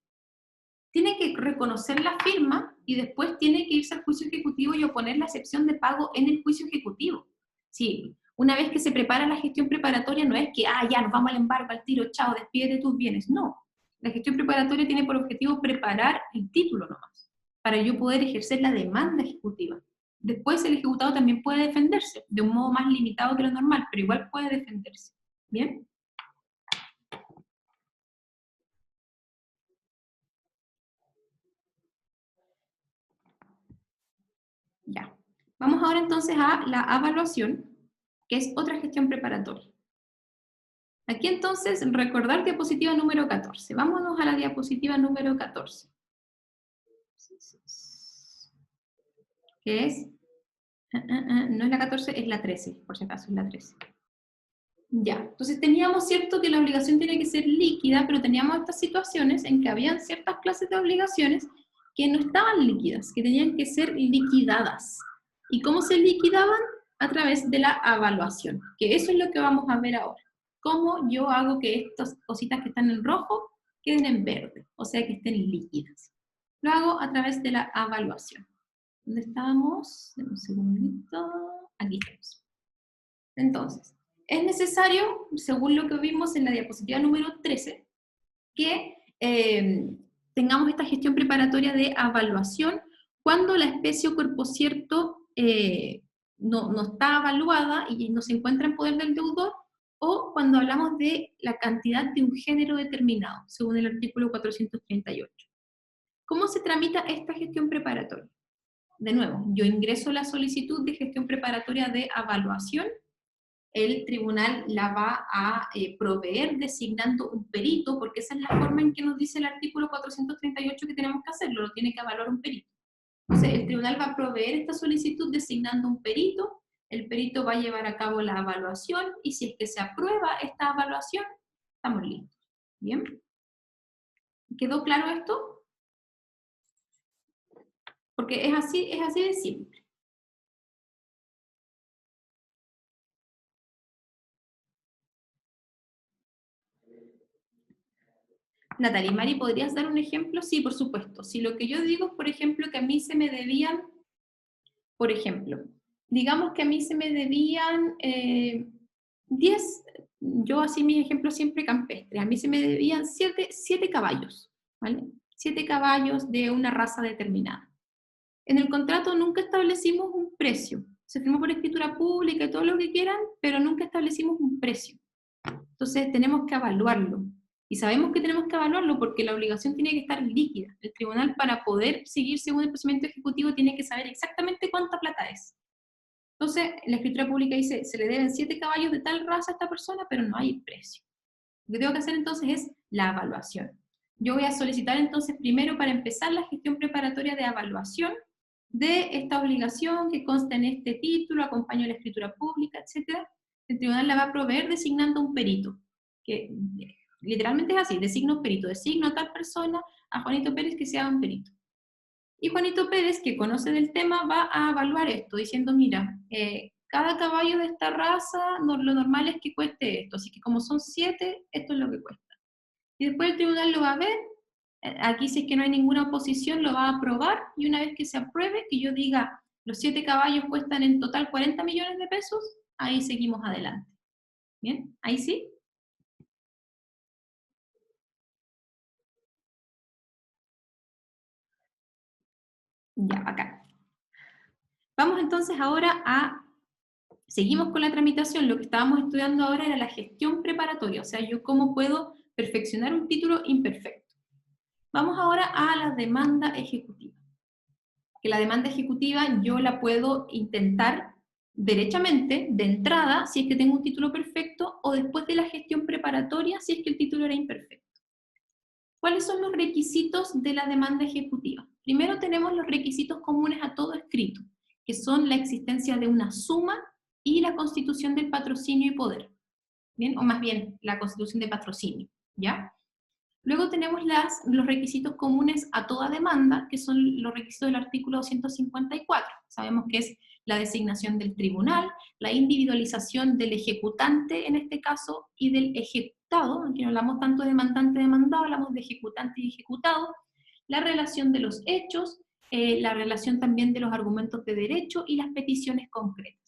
tiene que reconocer la firma y después tiene que irse al juicio ejecutivo y oponer la excepción de pago en el juicio ejecutivo. Sí, una vez que se prepara la gestión preparatoria, no es que, ya, nos vamos al embargo, al tiro, chao, despídete tus bienes. No, la gestión preparatoria tiene por objetivo preparar el título nomás, para yo poder ejercer la demanda ejecutiva. Después el ejecutado también puede defenderse, de un modo más limitado que lo normal, pero igual puede defenderse. ¿Bien? Ya. Vamos ahora entonces a la evaluación, que es otra gestión preparatoria. Aquí entonces, recordar diapositiva número 14. Vámonos a la diapositiva número 14. Que es, no es la 14, es la 13, por si acaso, es la 13. Ya, entonces teníamos cierto que la obligación tiene que ser líquida, pero teníamos estas situaciones en que habían ciertas clases de obligaciones que no estaban líquidas, que tenían que ser liquidadas. ¿Y cómo se liquidaban? A través de la evaluación, que eso es lo que vamos a ver ahora. Cómo yo hago que estas cositas que están en rojo queden en verde, o sea que estén líquidas. Lo hago a través de la evaluación. ¿Dónde estábamos? Dame un segundito. Aquí estamos. Entonces, es necesario, según lo que vimos en la diapositiva número 13, que tengamos esta gestión preparatoria de evaluación cuando la especie o cuerpo cierto no está evaluada y no se encuentra en poder del deudor, o cuando hablamos de la cantidad de un género determinado, según el artículo 438. ¿Cómo se tramita esta gestión preparatoria? De nuevo, yo ingreso la solicitud de gestión preparatoria de evaluación, el tribunal la va a proveer designando un perito, porque esa es la forma en que nos dice el artículo 438 que tenemos que hacerlo, lo tiene que evaluar un perito. Entonces, el tribunal va a proveer esta solicitud designando un perito, el perito va a llevar a cabo la evaluación, y si es que se aprueba esta evaluación, estamos listos. ¿Bien? ¿Quedó claro esto? Porque es así de simple. Natalie, Mari, ¿podrías dar un ejemplo? Sí, por supuesto. Si lo que yo digo es, por ejemplo, que a mí se me debían, por ejemplo, digamos que a mí se me debían 10, yo así mi ejemplo siempre campestre, a mí se me debían 7 caballos, ¿vale? 7 caballos de una raza determinada. En el contrato nunca establecimos un precio. Se firmó por escritura pública y todo lo que quieran, pero nunca establecimos un precio. Entonces tenemos que evaluarlo. Y sabemos que tenemos que evaluarlo porque la obligación tiene que estar líquida. El tribunal, para poder seguir según el procedimiento ejecutivo, tiene que saber exactamente cuánta plata es. Entonces, la escritura pública dice, se le deben 7 caballos de tal raza a esta persona, pero no hay precio. Lo que tengo que hacer entonces es la evaluación. Yo voy a solicitar entonces primero, para empezar, la gestión preparatoria de evaluación de esta obligación que consta en este título, acompaño la escritura pública, etc. El tribunal la va a proveer designando un perito, que literalmente es así, designo un perito, designo a tal persona, a Juanito Pérez, que sea un perito. Y Juanito Pérez, que conoce del tema, va a evaluar esto, diciendo, mira, cada caballo de esta raza, lo normal es que cueste esto, así que como son 7, esto es lo que cuesta. Y después el tribunal lo va a ver, aquí si es que no hay ninguna oposición, lo va a aprobar, y una vez que se apruebe, que yo diga, los 7 caballos cuestan en total 40 millones de pesos, ahí seguimos adelante. ¿Bien? ¿Ahí sí? Ya, acá. Vamos entonces ahora seguimos con la tramitación. Lo que estábamos estudiando ahora era la gestión preparatoria, o sea, yo cómo puedo perfeccionar un título imperfecto. Vamos ahora a la demanda ejecutiva. Que la demanda ejecutiva yo la puedo intentar derechamente, de entrada, si es que tengo un título perfecto, o después de la gestión preparatoria, si es que el título era imperfecto. ¿Cuáles son los requisitos de la demanda ejecutiva? Primero tenemos los requisitos comunes a todo escrito, que son la existencia de una suma y la constitución del patrocinio y poder. ¿Bien? O más bien, la constitución de patrocinio, ¿ya? Luego tenemos los requisitos comunes a toda demanda, que son los requisitos del artículo 254. Sabemos que es la designación del tribunal, la individualización del ejecutante en este caso, y del ejecutado, aunque no hablamos tanto de demandante-demandado, hablamos de ejecutante y ejecutado, la relación de los hechos, la relación también de los argumentos de derecho y las peticiones concretas.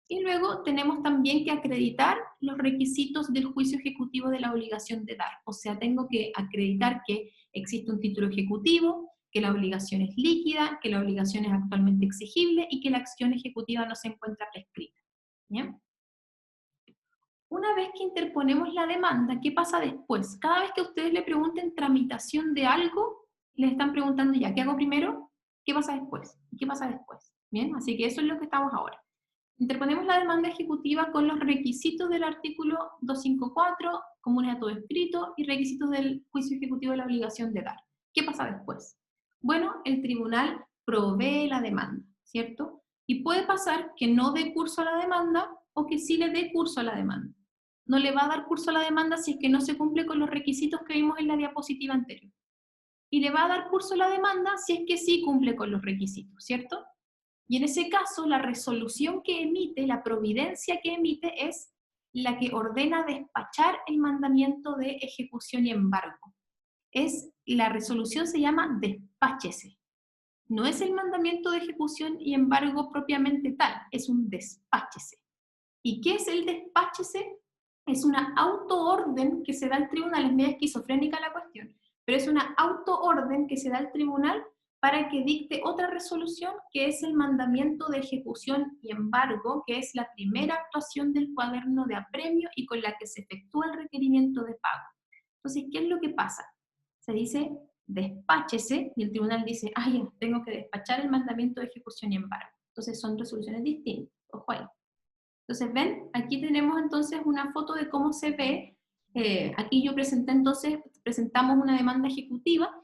Y luego tenemos también que acreditar los requisitos del juicio ejecutivo de la obligación de dar. O sea, tengo que acreditar que existe un título ejecutivo, que la obligación es líquida, que la obligación es actualmente exigible y que la acción ejecutiva no se encuentra prescrita. ¿Bien? Una vez que interponemos la demanda, ¿qué pasa después? Cada vez que ustedes le pregunten tramitación de algo, les están preguntando ya, ¿qué hago primero? ¿Qué pasa después? ¿Y qué pasa después? ¿Bien? Así que eso es lo que estamos ahora. Interponemos la demanda ejecutiva con los requisitos del artículo 254, comunes a todo escrito, y requisitos del juicio ejecutivo de la obligación de dar. ¿Qué pasa después? Bueno, el tribunal provee la demanda, ¿cierto? Y puede pasar que no dé curso a la demanda o que sí le dé curso a la demanda. No le va a dar curso a la demanda si es que no se cumple con los requisitos que vimos en la diapositiva anterior. Y le va a dar curso a la demanda si es que sí cumple con los requisitos, ¿cierto? Y en ese caso, la resolución que emite, la providencia que emite, es la que ordena despachar el mandamiento de ejecución y embargo. La resolución se llama despáchese. No es el mandamiento de ejecución y embargo propiamente tal, es un despáchese. ¿Y qué es el despáchese? Es una autoorden que se da al tribunal, es medio esquizofrénica la cuestión, pero es una autoorden que se da al tribunal para que dicte otra resolución, que es el mandamiento de ejecución y embargo, que es la primera actuación del cuaderno de apremio y con la que se efectúa el requerimiento de pago. Entonces, ¿qué es lo que pasa? Se dice, despáchese, y el tribunal dice, ay, tengo que despachar el mandamiento de ejecución y embargo. Entonces, son resoluciones distintas. Ojo ahí. Entonces, ven, aquí tenemos entonces una foto de cómo se ve. Aquí yo presentamos una demanda ejecutiva,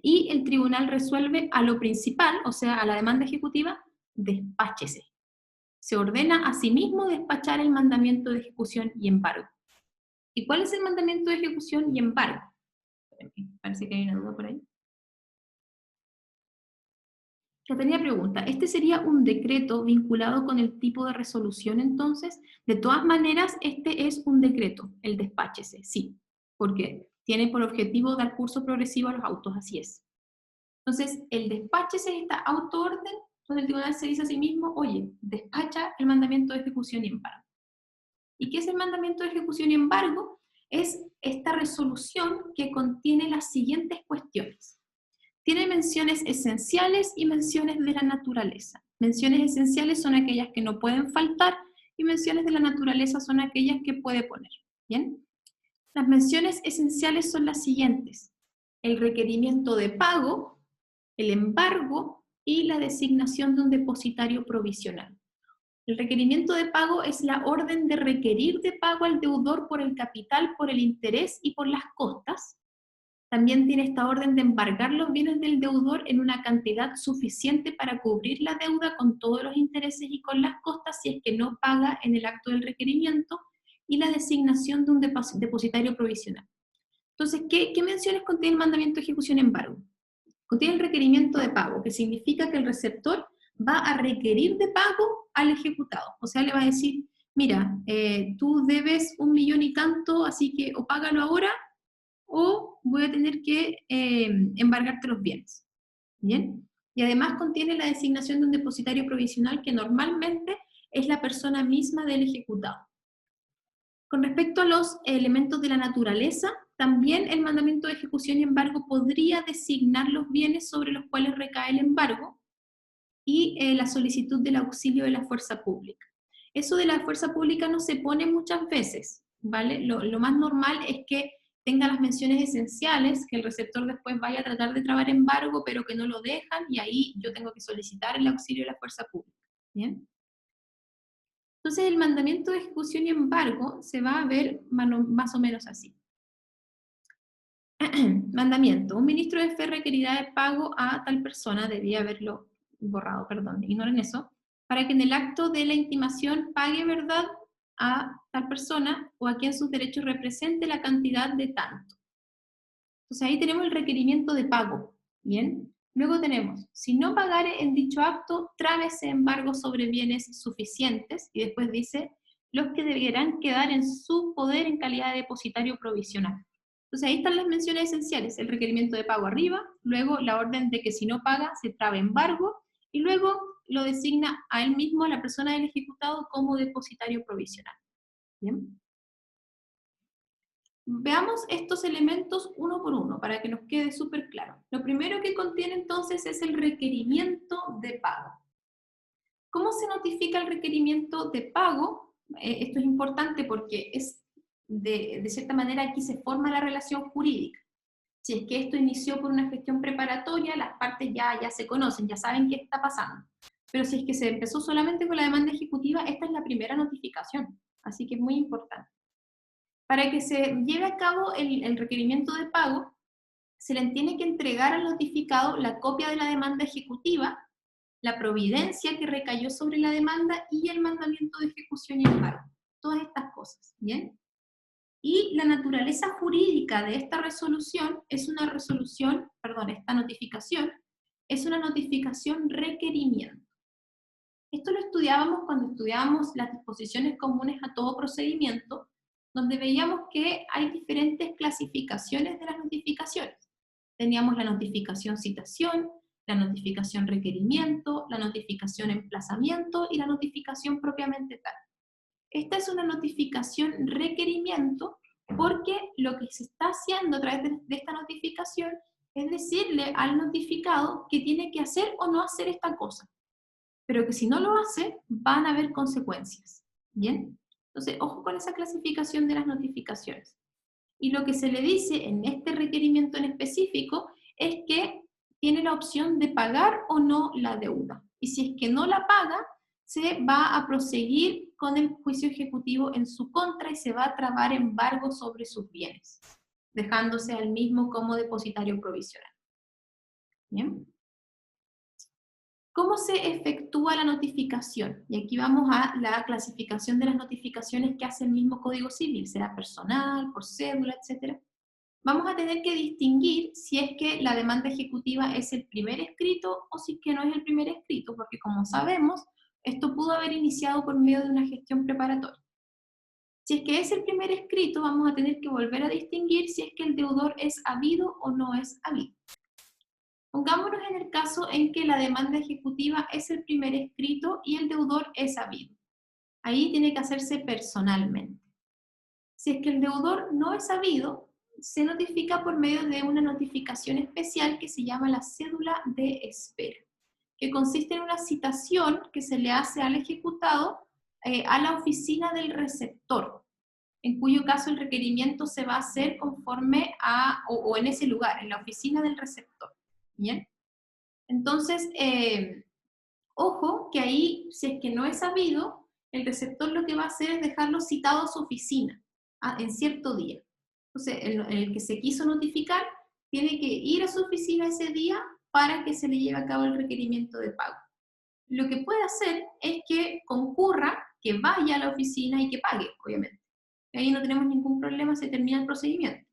y el tribunal resuelve a lo principal, o sea, a la demanda ejecutiva, despáchese. Se ordena a sí mismo despachar el mandamiento de ejecución y embargo. ¿Y cuál es el mandamiento de ejecución y embargo? Parece que hay una duda por ahí. Ya tenía pregunta. ¿Este sería un decreto vinculado con el tipo de resolución entonces? De todas maneras, este es un decreto, el despáchese, sí, porque tiene por objetivo dar curso progresivo a los autos, así es. Entonces, el despáchese es esta autoorden donde el tribunal se dice a sí mismo, oye, despacha el mandamiento de ejecución y embargo. ¿Y qué es el mandamiento de ejecución y embargo? Es esta resolución que contiene las siguientes cuestiones. Tiene menciones esenciales y menciones de la naturaleza. Menciones esenciales son aquellas que no pueden faltar y menciones de la naturaleza son aquellas que puede poner. ¿Bien? Las menciones esenciales son las siguientes: el requerimiento de pago, el embargo y la designación de un depositario provisional. El requerimiento de pago es la orden de requerir de pago al deudor por el capital, por el interés y por las costas. También tiene esta orden de embargar los bienes del deudor en una cantidad suficiente para cubrir la deuda con todos los intereses y con las costas si es que no paga en el acto del requerimiento, y la designación de un depositario provisional. Entonces, ¿qué menciones contiene el mandamiento de ejecución y embargo? Contiene el requerimiento de pago, que significa que el receptor va a requerir de pago al ejecutado. O sea, le va a decir, mira, tú debes 1 millón y tanto, así que o págalo ahora o voy a tener que embargarte los bienes. ¿Bien? Y además contiene la designación de un depositario provisional que normalmente es la persona misma del ejecutado. Con respecto a los elementos de la naturaleza, también el mandamiento de ejecución y embargo podría designar los bienes sobre los cuales recae el embargo y la solicitud del auxilio de la fuerza pública. Eso de la fuerza pública no se pone muchas veces, ¿vale? Lo más normal es que tenga las menciones esenciales, que el receptor después vaya a tratar de trabar embargo, pero que no lo dejan, y ahí yo tengo que solicitar el auxilio de la fuerza pública. ¿Bien? Entonces el mandamiento de ejecución y embargo se va a ver más o menos así. Mandamiento. Un ministro de fe requerirá de pago a tal persona, debía haberlo borrado, perdón, ignoren eso, para que en el acto de la intimación pague, ¿verdad?, a tal persona o a quien sus derechos represente la cantidad de tanto. Entonces ahí tenemos el requerimiento de pago, ¿bien? Luego tenemos, si no pagare en dicho acto, trábese embargo sobre bienes suficientes, y después dice, los que deberán quedar en su poder en calidad de depositario provisional. Entonces ahí están las menciones esenciales, el requerimiento de pago arriba, luego la orden de que si no paga se trabe embargo, y luego lo designa a él mismo, a la persona del ejecutado, como depositario provisional. ¿Bien? Veamos estos elementos uno por uno para que nos quede súper claro. Lo primero que contiene entonces es el requerimiento de pago. ¿Cómo se notifica el requerimiento de pago? Esto es importante porque es de cierta manera aquí se forma la relación jurídica. Si es que esto inició por una gestión preparatoria, las partes ya se conocen, ya saben qué está pasando. Pero si es que se empezó solamente con la demanda ejecutiva, esta es la primera notificación. Así que es muy importante. Para que se lleve a cabo el requerimiento de pago, se le tiene que entregar al notificado la copia de la demanda ejecutiva, la providencia que recayó sobre la demanda y el mandamiento de ejecución y embargo. Todas estas cosas, ¿bien? Y la naturaleza jurídica de esta resolución es una resolución, perdón, esta notificación es una notificación requerimiento. Esto lo estudiábamos cuando estudiábamos las disposiciones comunes a todo procedimiento, donde veíamos que hay diferentes clasificaciones de las notificaciones. Teníamos la notificación citación, la notificación requerimiento, la notificación emplazamiento y la notificación propiamente tal. Esta es una notificación requerimiento porque lo que se está haciendo a través de esta notificación es decirle al notificado que tiene que hacer o no hacer esta cosa, pero que si no lo hace van a haber consecuencias. ¿Bien? Entonces, ojo con esa clasificación de las notificaciones. Y lo que se le dice en este requerimiento en específico es que tiene la opción de pagar o no la deuda. Y si es que no la paga, se va a proseguir con el juicio ejecutivo en su contra y se va a trabar embargo sobre sus bienes, dejándose al mismo como depositario provisional. ¿Bien? ¿Cómo se efectúa la notificación? Y aquí vamos a la clasificación de las notificaciones que hace el mismo Código Civil, será personal, por cédula, etc. Vamos a tener que distinguir si es que la demanda ejecutiva es el primer escrito o si es que no es el primer escrito, porque como sabemos, esto pudo haber iniciado por medio de una gestión preparatoria. Si es que es el primer escrito, vamos a tener que volver a distinguir si es que el deudor es habido o no es habido. Pongámonos en el caso en que la demanda ejecutiva es el primer escrito y el deudor es habido. Ahí tiene que hacerse personalmente. Si es que el deudor no es sabido, se notifica por medio de una notificación especial que se llama la cédula de espera, que consiste en una citación que se le hace al ejecutado a la oficina del receptor, en cuyo caso el requerimiento se va a hacer conforme a, o en ese lugar, en la oficina del receptor. ¿Bien? Entonces, ojo que ahí, si es que no es sabido, el receptor lo que va a hacer es dejarlo citado a su oficina en cierto día. Entonces, el que se quiso notificar tiene que ir a su oficina ese día para que se le lleve a cabo el requerimiento de pago. Lo que puede hacer es que concurra, que vaya a la oficina y que pague, obviamente. Ahí no tenemos ningún problema, se termina el procedimiento.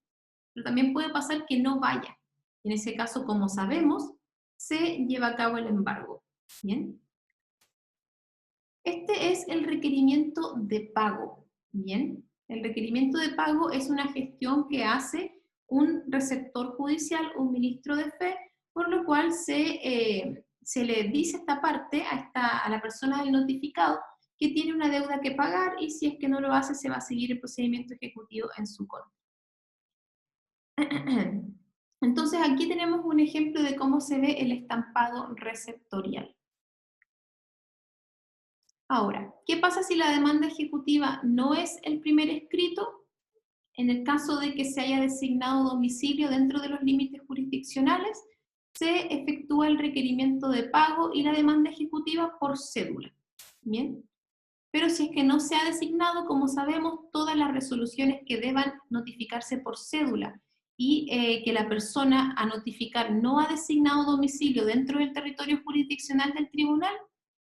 Pero también puede pasar que no vaya. En ese caso, como sabemos, se lleva a cabo el embargo. ¿Bien? Este es el requerimiento de pago. ¿Bien? El requerimiento de pago es una gestión que hace un receptor judicial, un ministro de fe, por lo cual se le dice esta parte a la persona del notificado que tiene una deuda que pagar y si es que no lo hace se va a seguir el procedimiento ejecutivo en su contra. Entonces aquí tenemos un ejemplo de cómo se ve el estampado receptorial. Ahora, ¿qué pasa si la demanda ejecutiva no es el primer escrito? En el caso de que se haya designado domicilio dentro de los límites jurisdiccionales, se efectúa el requerimiento de pago y la demanda ejecutiva por cédula. ¿Bien? Pero si es que no se ha designado, como sabemos, todas las resoluciones que deban notificarse por cédula y que la persona a notificar no ha designado domicilio dentro del territorio jurisdiccional del tribunal,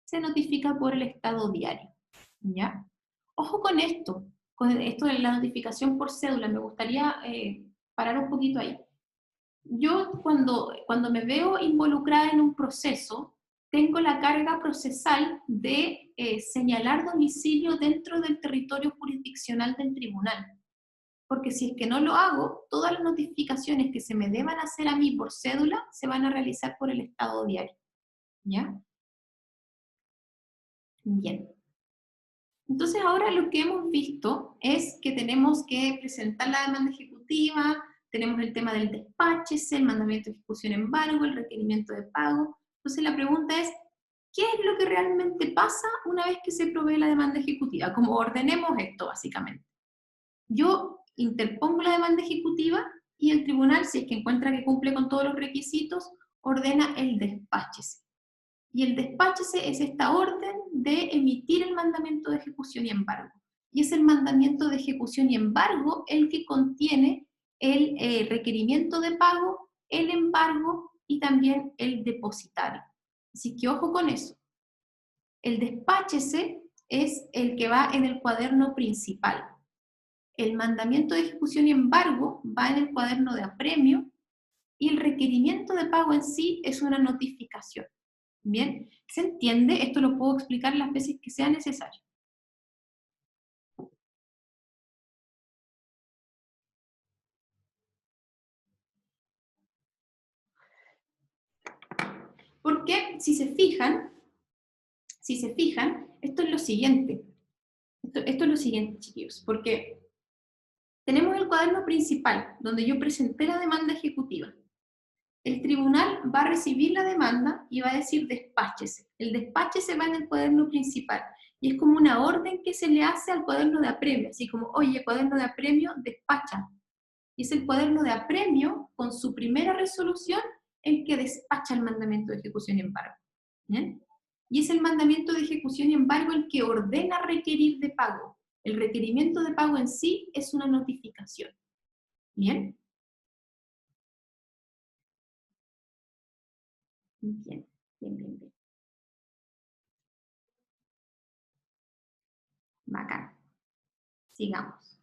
se notifica por el estado diario. ¿Ya? Ojo con esto de la notificación por cédula, me gustaría parar un poquito ahí. Yo cuando me veo involucrada en un proceso, tengo la carga procesal de señalar domicilio dentro del territorio jurisdiccional del tribunal. Porque si es que no lo hago, todas las notificaciones que se me deban hacer a mí por cédula se van a realizar por el estado diario. ¿Ya? Bien. Entonces ahora lo que hemos visto es que tenemos que presentar la demanda ejecutiva, tenemos el tema del despáchese, el mandamiento de ejecución embargo, el requerimiento de pago. Entonces la pregunta es, ¿qué es lo que realmente pasa una vez que se provee la demanda ejecutiva? Como ordenemos esto básicamente. Yo interpongo la demanda ejecutiva y el tribunal, si es que encuentra que cumple con todos los requisitos, ordena el despáchese. Y el despáchese es esta orden de emitir el mandamiento de ejecución y embargo. Y es el mandamiento de ejecución y embargo el que contiene el requerimiento de pago, el embargo y también el depositario. Así que ojo con eso. El despáchese es el que va en el cuaderno principal. El mandamiento de ejecución y embargo va en el cuaderno de apremio y el requerimiento de pago en sí es una notificación. ¿Bien? ¿Se entiende? Esto lo puedo explicar las veces que sea necesario. Porque si se fijan, esto es lo siguiente. Esto es lo siguiente, chiquillos, porque tenemos el cuaderno principal, donde yo presenté la demanda ejecutiva. El tribunal va a recibir la demanda y va a decir despáchese. El despáchese va en el cuaderno principal. Y es como una orden que se le hace al cuaderno de apremio, así como, oye, cuaderno de apremio, despacha. Y es el cuaderno de apremio, con su primera resolución, el que despacha el mandamiento de ejecución y embargo. ¿Bien? Y es el mandamiento de ejecución y embargo el que ordena requerir de pago. El requerimiento de pago en sí es una notificación. ¿Bien? Bien, bien. Bacán. Sigamos.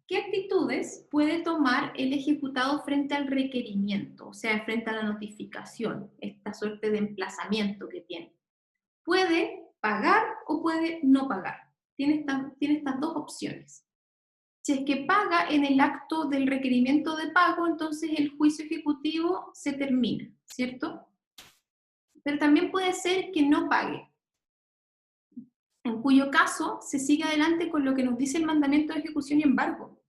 ¿Qué actitudes puede tomar el ejecutado frente al requerimiento? O sea, frente a la notificación, esta suerte de emplazamiento que tiene. Puede pagar o puede no pagar. Tiene estas dos opciones. Si es que paga en el acto del requerimiento de pago, entonces el juicio ejecutivo se termina, ¿cierto? Pero también puede ser que no pague. en cuyo caso se sigue adelante con lo que nos dice el mandamiento de ejecución y embargo.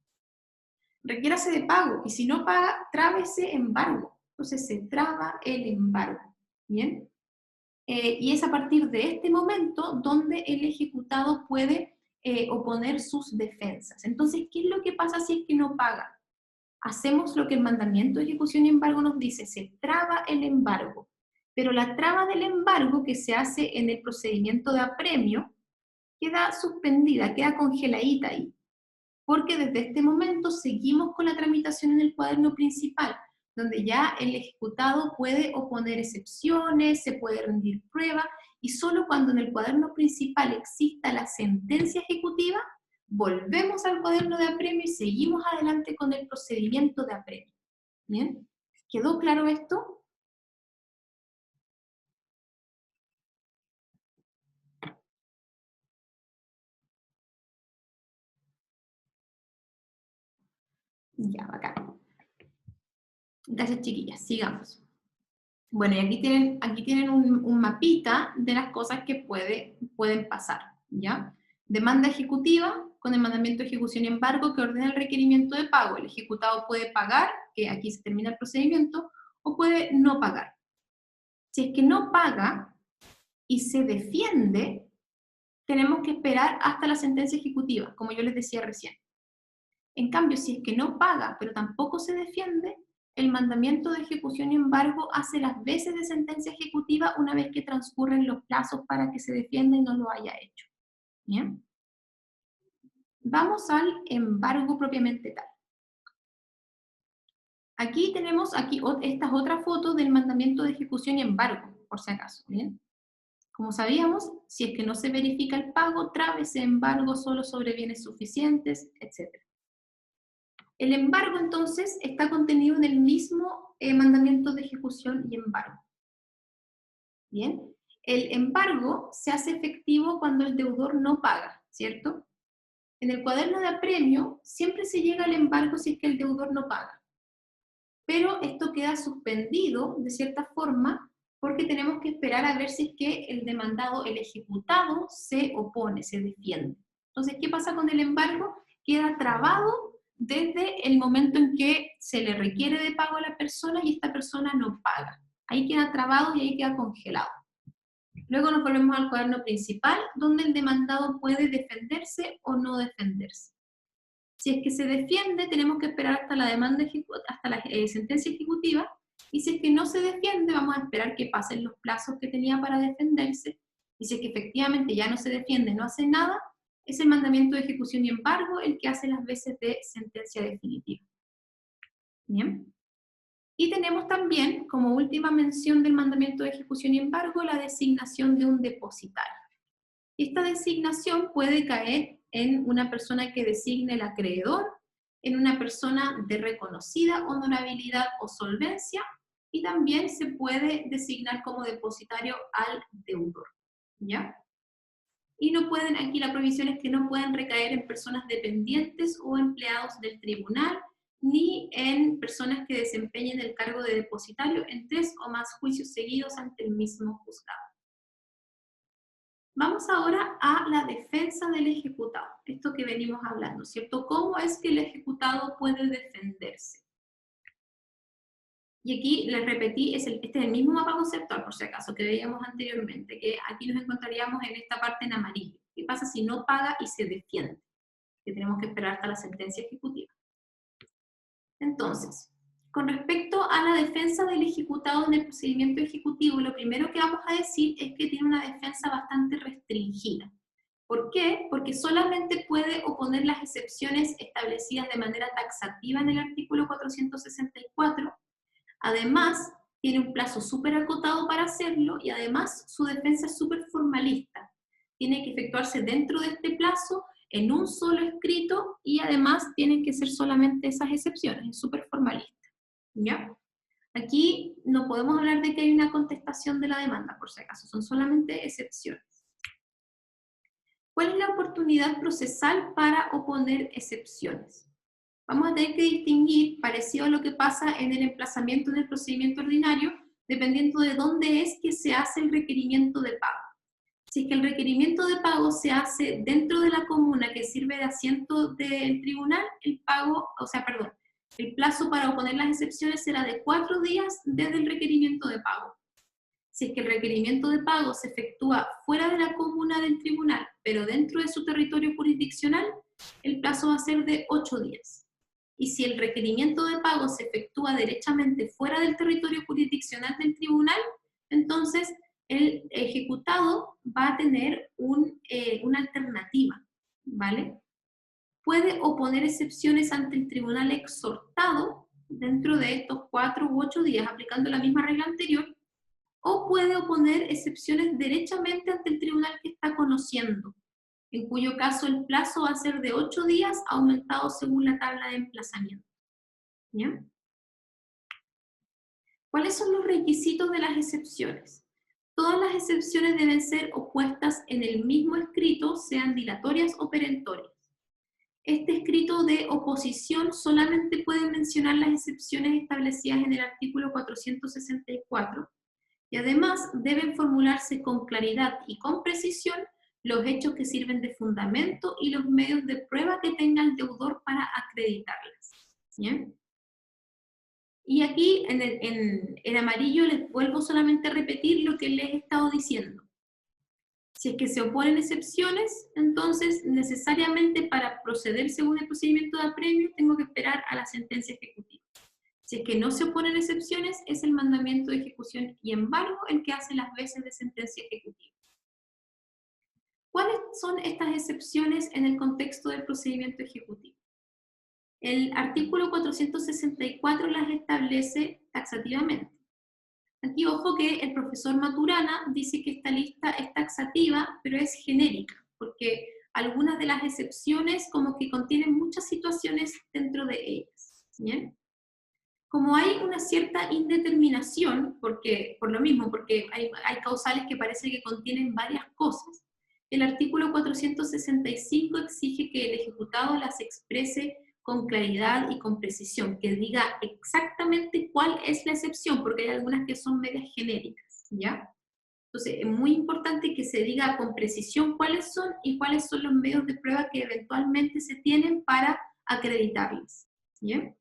Requiérase de pago, y si no paga, trábese embargo. Entonces se traba el embargo, ¿bien? Y es a partir de este momento donde el ejecutado puede oponer sus defensas. Entonces, ¿qué es lo que pasa si es que no paga? Hacemos lo que el mandamiento de ejecución y embargo nos dice, se traba el embargo. Pero la traba del embargo que se hace en el procedimiento de apremio queda suspendida, queda congeladita ahí. Porque desde este momento seguimos con la tramitación en el cuaderno principal, donde ya el ejecutado puede oponer excepciones, se puede rendir prueba, y solo cuando en el cuaderno principal exista la sentencia ejecutiva, volvemos al cuaderno de apremio y seguimos adelante con el procedimiento de apremio. ¿Bien? ¿Quedó claro esto? Ya, bacán. Gracias, chiquillas. Sigamos. Bueno, y aquí tienen un mapita de las cosas que pueden pasar, ¿ya? Demanda ejecutiva con el mandamiento de ejecución y embargo que ordena el requerimiento de pago. El ejecutado puede pagar, que aquí se termina el procedimiento, o puede no pagar. Si es que no paga y se defiende, tenemos que esperar hasta la sentencia ejecutiva, como yo les decía recién. En cambio, si es que no paga, pero tampoco se defiende, el mandamiento de ejecución y embargo hace las veces de sentencia ejecutiva una vez que transcurren los plazos para que se defienda y no lo haya hecho. ¿Bien? Vamos al embargo propiamente tal. Aquí tenemos estas otras fotos del mandamiento de ejecución y embargo, por si acaso. ¿Bien? Como sabíamos, si es que no se verifica el pago, trábese embargo solo sobre bienes suficientes, etc. El embargo, entonces, está contenido en el mismo mandamiento de ejecución y embargo. ¿Bien? El embargo se hace efectivo cuando el deudor no paga, ¿cierto? En el cuaderno de apremio siempre se llega al embargo si es que el deudor no paga. Pero esto queda suspendido, de cierta forma, porque tenemos que esperar a ver si es que el demandado, el ejecutado, se opone, se defiende. Entonces, ¿qué pasa con el embargo? Queda trabado desde el momento en que se le requiere de pago a la persona y esta persona no paga. Ahí queda trabado y ahí queda congelado. Luego nos volvemos al cuaderno principal, donde el demandado puede defenderse o no defenderse. Si es que se defiende, tenemos que esperar hasta la sentencia ejecutiva, y si es que no se defiende, vamos a esperar que pasen los plazos que tenía para defenderse, y si es que efectivamente ya no se defiende, no hace nada, es el mandamiento de ejecución y embargo el que hace las veces de sentencia definitiva. ¿Bien? Y tenemos también, como última mención del mandamiento de ejecución y embargo, la designación de un depositario. Esta designación puede caer en una persona que designe el acreedor, en una persona de reconocida honorabilidad o solvencia, y también se puede designar como depositario al deudor, ¿ya? Y no pueden, aquí la prohibición es que no pueden recaer en personas dependientes o empleados del tribunal, ni en personas que desempeñen el cargo de depositario en 3 o más juicios seguidos ante el mismo juzgado. Vamos ahora a la defensa del ejecutado, esto que venimos hablando, ¿cierto? ¿Cómo es que el ejecutado puede defenderse? Y aquí les repetí, este es el mismo mapa conceptual, por si acaso, que veíamos anteriormente, que aquí nos encontraríamos en esta parte en amarillo. ¿Qué pasa si no paga y se defiende? Que tenemos que esperar hasta la sentencia ejecutiva. Entonces, con respecto a la defensa del ejecutado en el procedimiento ejecutivo, lo primero que vamos a decir es que tiene una defensa bastante restringida. ¿Por qué? Porque solamente puede oponer las excepciones establecidas de manera taxativa en el artículo 464. Además, tiene un plazo súper acotado para hacerlo y además su defensa es súper formalista. Tiene que efectuarse dentro de este plazo, en un solo escrito, y además tienen que ser solamente esas excepciones, es súper formalista. ¿Ya? Aquí no podemos hablar de que hay una contestación de la demanda, por si acaso, son solamente excepciones. ¿Cuál es la oportunidad procesal para oponer excepciones? Vamos a tener que distinguir, parecido a lo que pasa en el emplazamiento del procedimiento ordinario, dependiendo de dónde es que se hace el requerimiento de pago. Si es que el requerimiento de pago se hace dentro de la comuna que sirve de asiento del tribunal, el pago, o sea, perdón, el plazo para oponer las excepciones será de 4 días desde el requerimiento de pago. Si es que el requerimiento de pago se efectúa fuera de la comuna del tribunal, pero dentro de su territorio jurisdiccional, el plazo va a ser de 8 días. Y si el requerimiento de pago se efectúa derechamente fuera del territorio jurisdiccional del tribunal, entonces el ejecutado va a tener una alternativa, ¿vale? Puede oponer excepciones ante el tribunal exhortado dentro de estos 4 u 8 días, aplicando la misma regla anterior, o puede oponer excepciones derechamente ante el tribunal que está conociendo, en cuyo caso el plazo va a ser de 8 días, aumentado según la tabla de emplazamiento. ¿Ya? ¿Cuáles son los requisitos de las excepciones? Todas las excepciones deben ser opuestas en el mismo escrito, sean dilatorias o perentorias. Este escrito de oposición solamente puede mencionar las excepciones establecidas en el artículo 464, y además deben formularse con claridad y con precisión los hechos que sirven de fundamento y los medios de prueba que tenga el deudor para acreditarlas. ¿Bien? Y aquí en amarillo les vuelvo solamente a repetir lo que les he estado diciendo. Si es que se oponen excepciones, entonces necesariamente para proceder según el procedimiento de apremio tengo que esperar a la sentencia ejecutiva. Si es que no se oponen excepciones, es el mandamiento de ejecución y embargo el que hace las veces de sentencia ejecutiva. ¿Cuáles son estas excepciones en el contexto del procedimiento ejecutivo? El artículo 464 las establece taxativamente. Aquí ojo que el profesor Maturana dice que esta lista es taxativa, pero es genérica, porque algunas de las excepciones como que contienen muchas situaciones dentro de ellas. ¿Bien? Como hay una cierta indeterminación, por lo mismo, porque hay causales que parece que contienen varias cosas, el artículo 465 exige que el ejecutado las exprese con claridad y con precisión, que diga exactamente cuál es la excepción, porque hay algunas que son medias genéricas, ¿ya? Entonces, es muy importante que se diga con precisión cuáles son y cuáles son los medios de prueba que eventualmente se tienen para acreditarlas, ¿ya?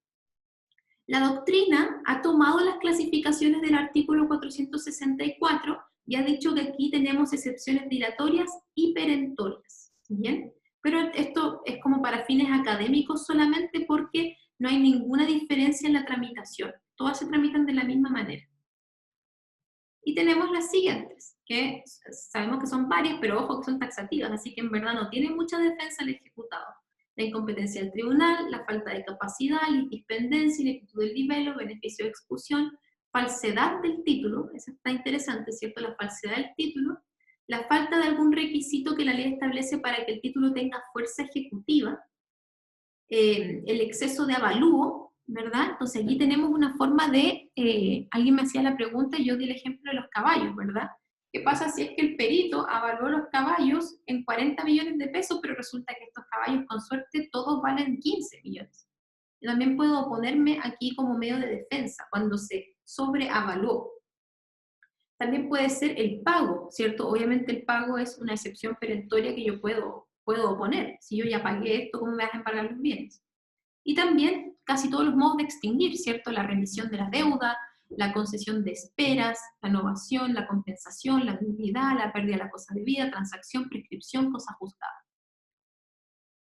La doctrina ha tomado las clasificaciones del artículo 464 y ha dicho que aquí tenemos excepciones dilatorias y perentorias, ¿bien? Pero esto es como para fines académicos solamente porque no hay ninguna diferencia en la tramitación. Todas se tramitan de la misma manera. Y tenemos las siguientes, que sabemos que son varias, pero ojo que son taxativas, así que en verdad no tiene mucha defensa el ejecutado. La incompetencia del tribunal, la falta de capacidad, litispendencia, ineptitud del libelo, beneficio de exclusión, falsedad del título, eso está interesante, ¿cierto? La falsedad del título, la falta de algún requisito que la ley establece para que el título tenga fuerza ejecutiva, el exceso de avalúo, ¿verdad? Entonces aquí tenemos una forma de, alguien me hacía la pregunta y yo di el ejemplo de los caballos, ¿verdad? ¿Qué pasa si es que el perito avaló los caballos en 40 millones de pesos, pero resulta que estos caballos con suerte todos valen 15 millones? Yo también puedo oponerme aquí como medio de defensa, cuando se sobreavaló. También puede ser el pago, ¿cierto? Obviamente el pago es una excepción perentoria que yo puedo oponer. Si yo ya pagué esto, ¿cómo me hacen pagar los bienes? Y también casi todos los modos de extinguir, ¿cierto? La remisión de la deuda, la concesión de esperas, la novación, la compensación, la nulidad, la pérdida de la cosa debida, transacción, prescripción, cosa ajustada.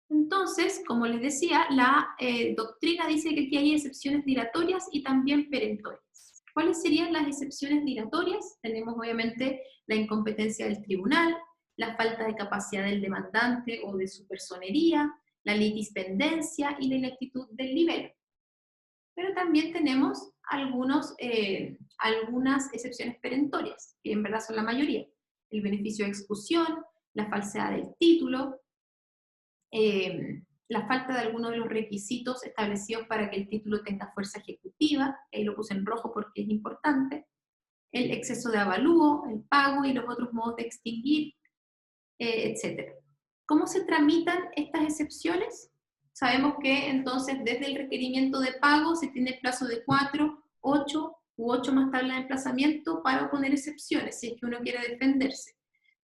Entonces, como les decía, la doctrina dice que aquí hay excepciones dilatorias y también perentorias. ¿Cuáles serían las excepciones dilatorias? Tenemos obviamente la incompetencia del tribunal, la falta de capacidad del demandante o de su personería, la litispendencia y la ineptitud del libelo. Pero también tenemos algunas excepciones perentorias, que en verdad son la mayoría. El beneficio de exclusión, la falsedad del título, la falta de alguno de los requisitos establecidos para que el título tenga fuerza ejecutiva, ahí lo puse en rojo porque es importante, el exceso de avalúo, el pago y los otros modos de extinguir, etc. ¿Cómo se tramitan estas excepciones? Sabemos que entonces desde el requerimiento de pago se tiene plazo de 4, 8 u 8 más tabla de emplazamiento para oponer excepciones, si es que uno quiere defenderse.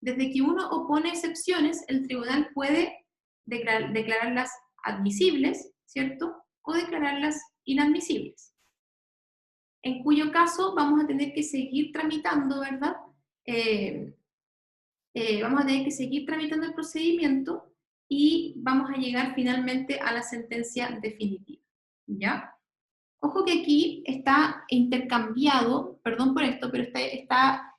Desde que uno opone excepciones, el tribunal puede declararlas admisibles, ¿cierto? O declararlas inadmisibles. En cuyo caso vamos a tener que seguir tramitando, ¿verdad? Vamos a tener que seguir tramitando el procedimiento y vamos a llegar finalmente a la sentencia definitiva, ¿ya? Ojo que aquí está intercambiado, perdón por esto, pero está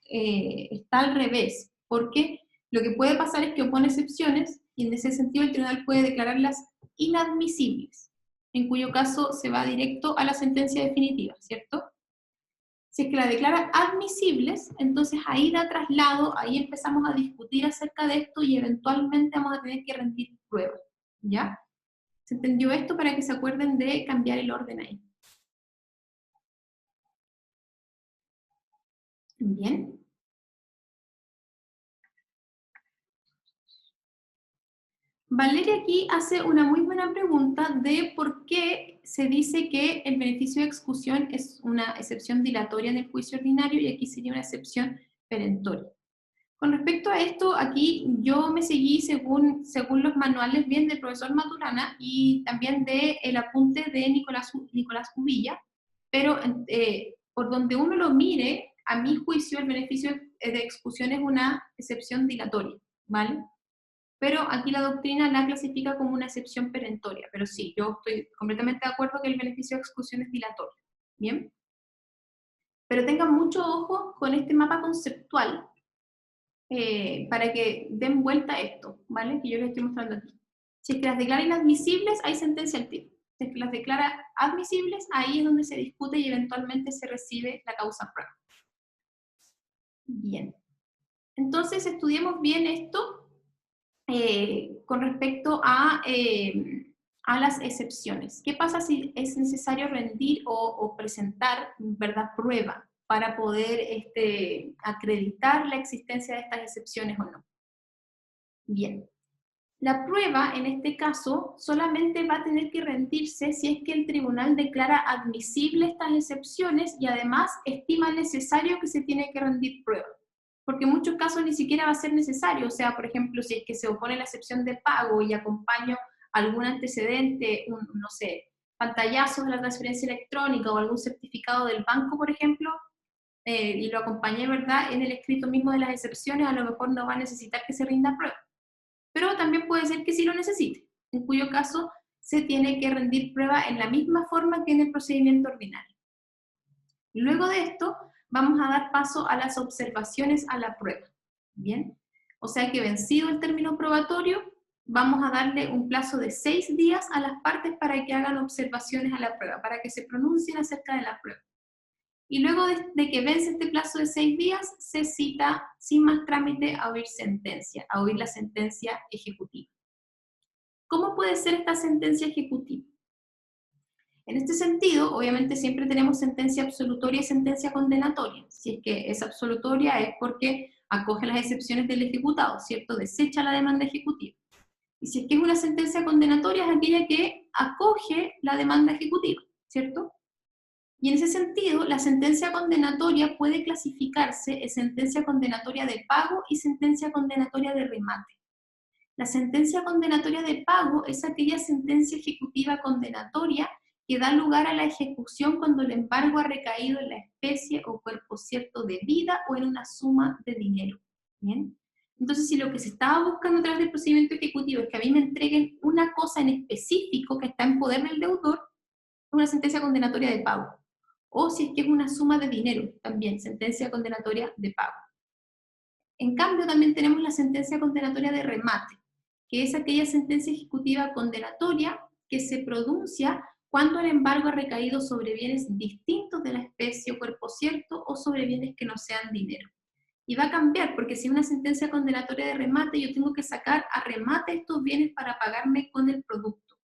al revés, porque lo que puede pasar es que opone excepciones y en ese sentido el tribunal puede declararlas inadmisibles, en cuyo caso se va directo a la sentencia definitiva, ¿cierto? Si es que la declara admisibles, entonces ahí da traslado, ahí empezamos a discutir acerca de esto y eventualmente vamos a tener que rendir pruebas, ¿ya? ¿Se entendió esto para que se acuerden de cambiar el orden ahí? Bien. Valeria aquí hace una muy buena pregunta de por qué se dice que el beneficio de exclusión es una excepción dilatoria en el juicio ordinario y aquí sería una excepción perentoria. Con respecto a esto, aquí yo me seguí según los manuales bien del profesor Maturana y también del apunte de Nicolás Cubilla, pero por donde uno lo mire, a mi juicio el beneficio de exclusión es una excepción dilatoria, ¿vale? Pero aquí la doctrina la clasifica como una excepción perentoria, pero sí, yo estoy completamente de acuerdo que el beneficio de exclusión es dilatorio, ¿bien? Pero tengan mucho ojo con este mapa conceptual para que den vuelta a esto, ¿vale? Que yo les estoy mostrando aquí. Si es que las declara inadmisibles, hay sentencia al tiro. Si es que las declara admisibles, ahí es donde se discute y eventualmente se recibe la causa prueba. Bien. Entonces, estudiemos bien esto con respecto a las excepciones. ¿Qué pasa si es necesario rendir o presentar, ¿verdad?, prueba para poder acreditar la existencia de estas excepciones o no? Bien. La prueba, en este caso, solamente va a tener que rendirse si es que el tribunal declara admisible estas excepciones y además estima necesario que se tiene que rendir prueba. Porque en muchos casos ni siquiera va a ser necesario. O sea, por ejemplo, si es que se opone la excepción de pago y acompaño algún antecedente, no sé, pantallazo de la transferencia electrónica o algún certificado del banco, por ejemplo, y lo acompañé, ¿verdad?, en el escrito mismo de las excepciones, a lo mejor no va a necesitar que se rinda prueba. Pero también puede ser que sí lo necesite, en cuyo caso se tiene que rendir prueba en la misma forma que en el procedimiento ordinario. Luego de esto, vamos a dar paso a las observaciones a la prueba. ¿Bien? O sea que vencido el término probatorio, vamos a darle un plazo de 6 días a las partes para que hagan observaciones a la prueba, para que se pronuncien acerca de la prueba. Y luego de que vence este plazo de 6 días, se cita sin más trámite a oír sentencia, a oír la sentencia ejecutiva. ¿Cómo puede ser esta sentencia ejecutiva? En este sentido, obviamente siempre tenemos sentencia absolutoria y sentencia condenatoria. Si es que es absolutoria es porque acoge las excepciones del ejecutado, ¿cierto? Desecha la demanda ejecutiva. Y si es que es una sentencia condenatoria es aquella que acoge la demanda ejecutiva, ¿cierto? Y en ese sentido, la sentencia condenatoria puede clasificarse en sentencia condenatoria de pago y sentencia condenatoria de remate. La sentencia condenatoria de pago es aquella sentencia ejecutiva condenatoria que da lugar a la ejecución cuando el embargo ha recaído en la especie o cuerpo cierto de vida o en una suma de dinero. ¿Bien? Entonces, si lo que se estaba buscando a través del procedimiento ejecutivo es que a mí me entreguen una cosa en específico que está en poder del deudor, es una sentencia condenatoria de pago. O si es que es una suma de dinero, también sentencia condenatoria de pago. En cambio, también tenemos la sentencia condenatoria de remate, que es aquella sentencia ejecutiva condenatoria que se pronuncia cuando el embargo ha recaído sobre bienes distintos de la especie o cuerpo cierto o sobre bienes que no sean dinero. Y va a cambiar, porque si es una sentencia condenatoria de remate, yo tengo que sacar a remate estos bienes para pagarme con el producto.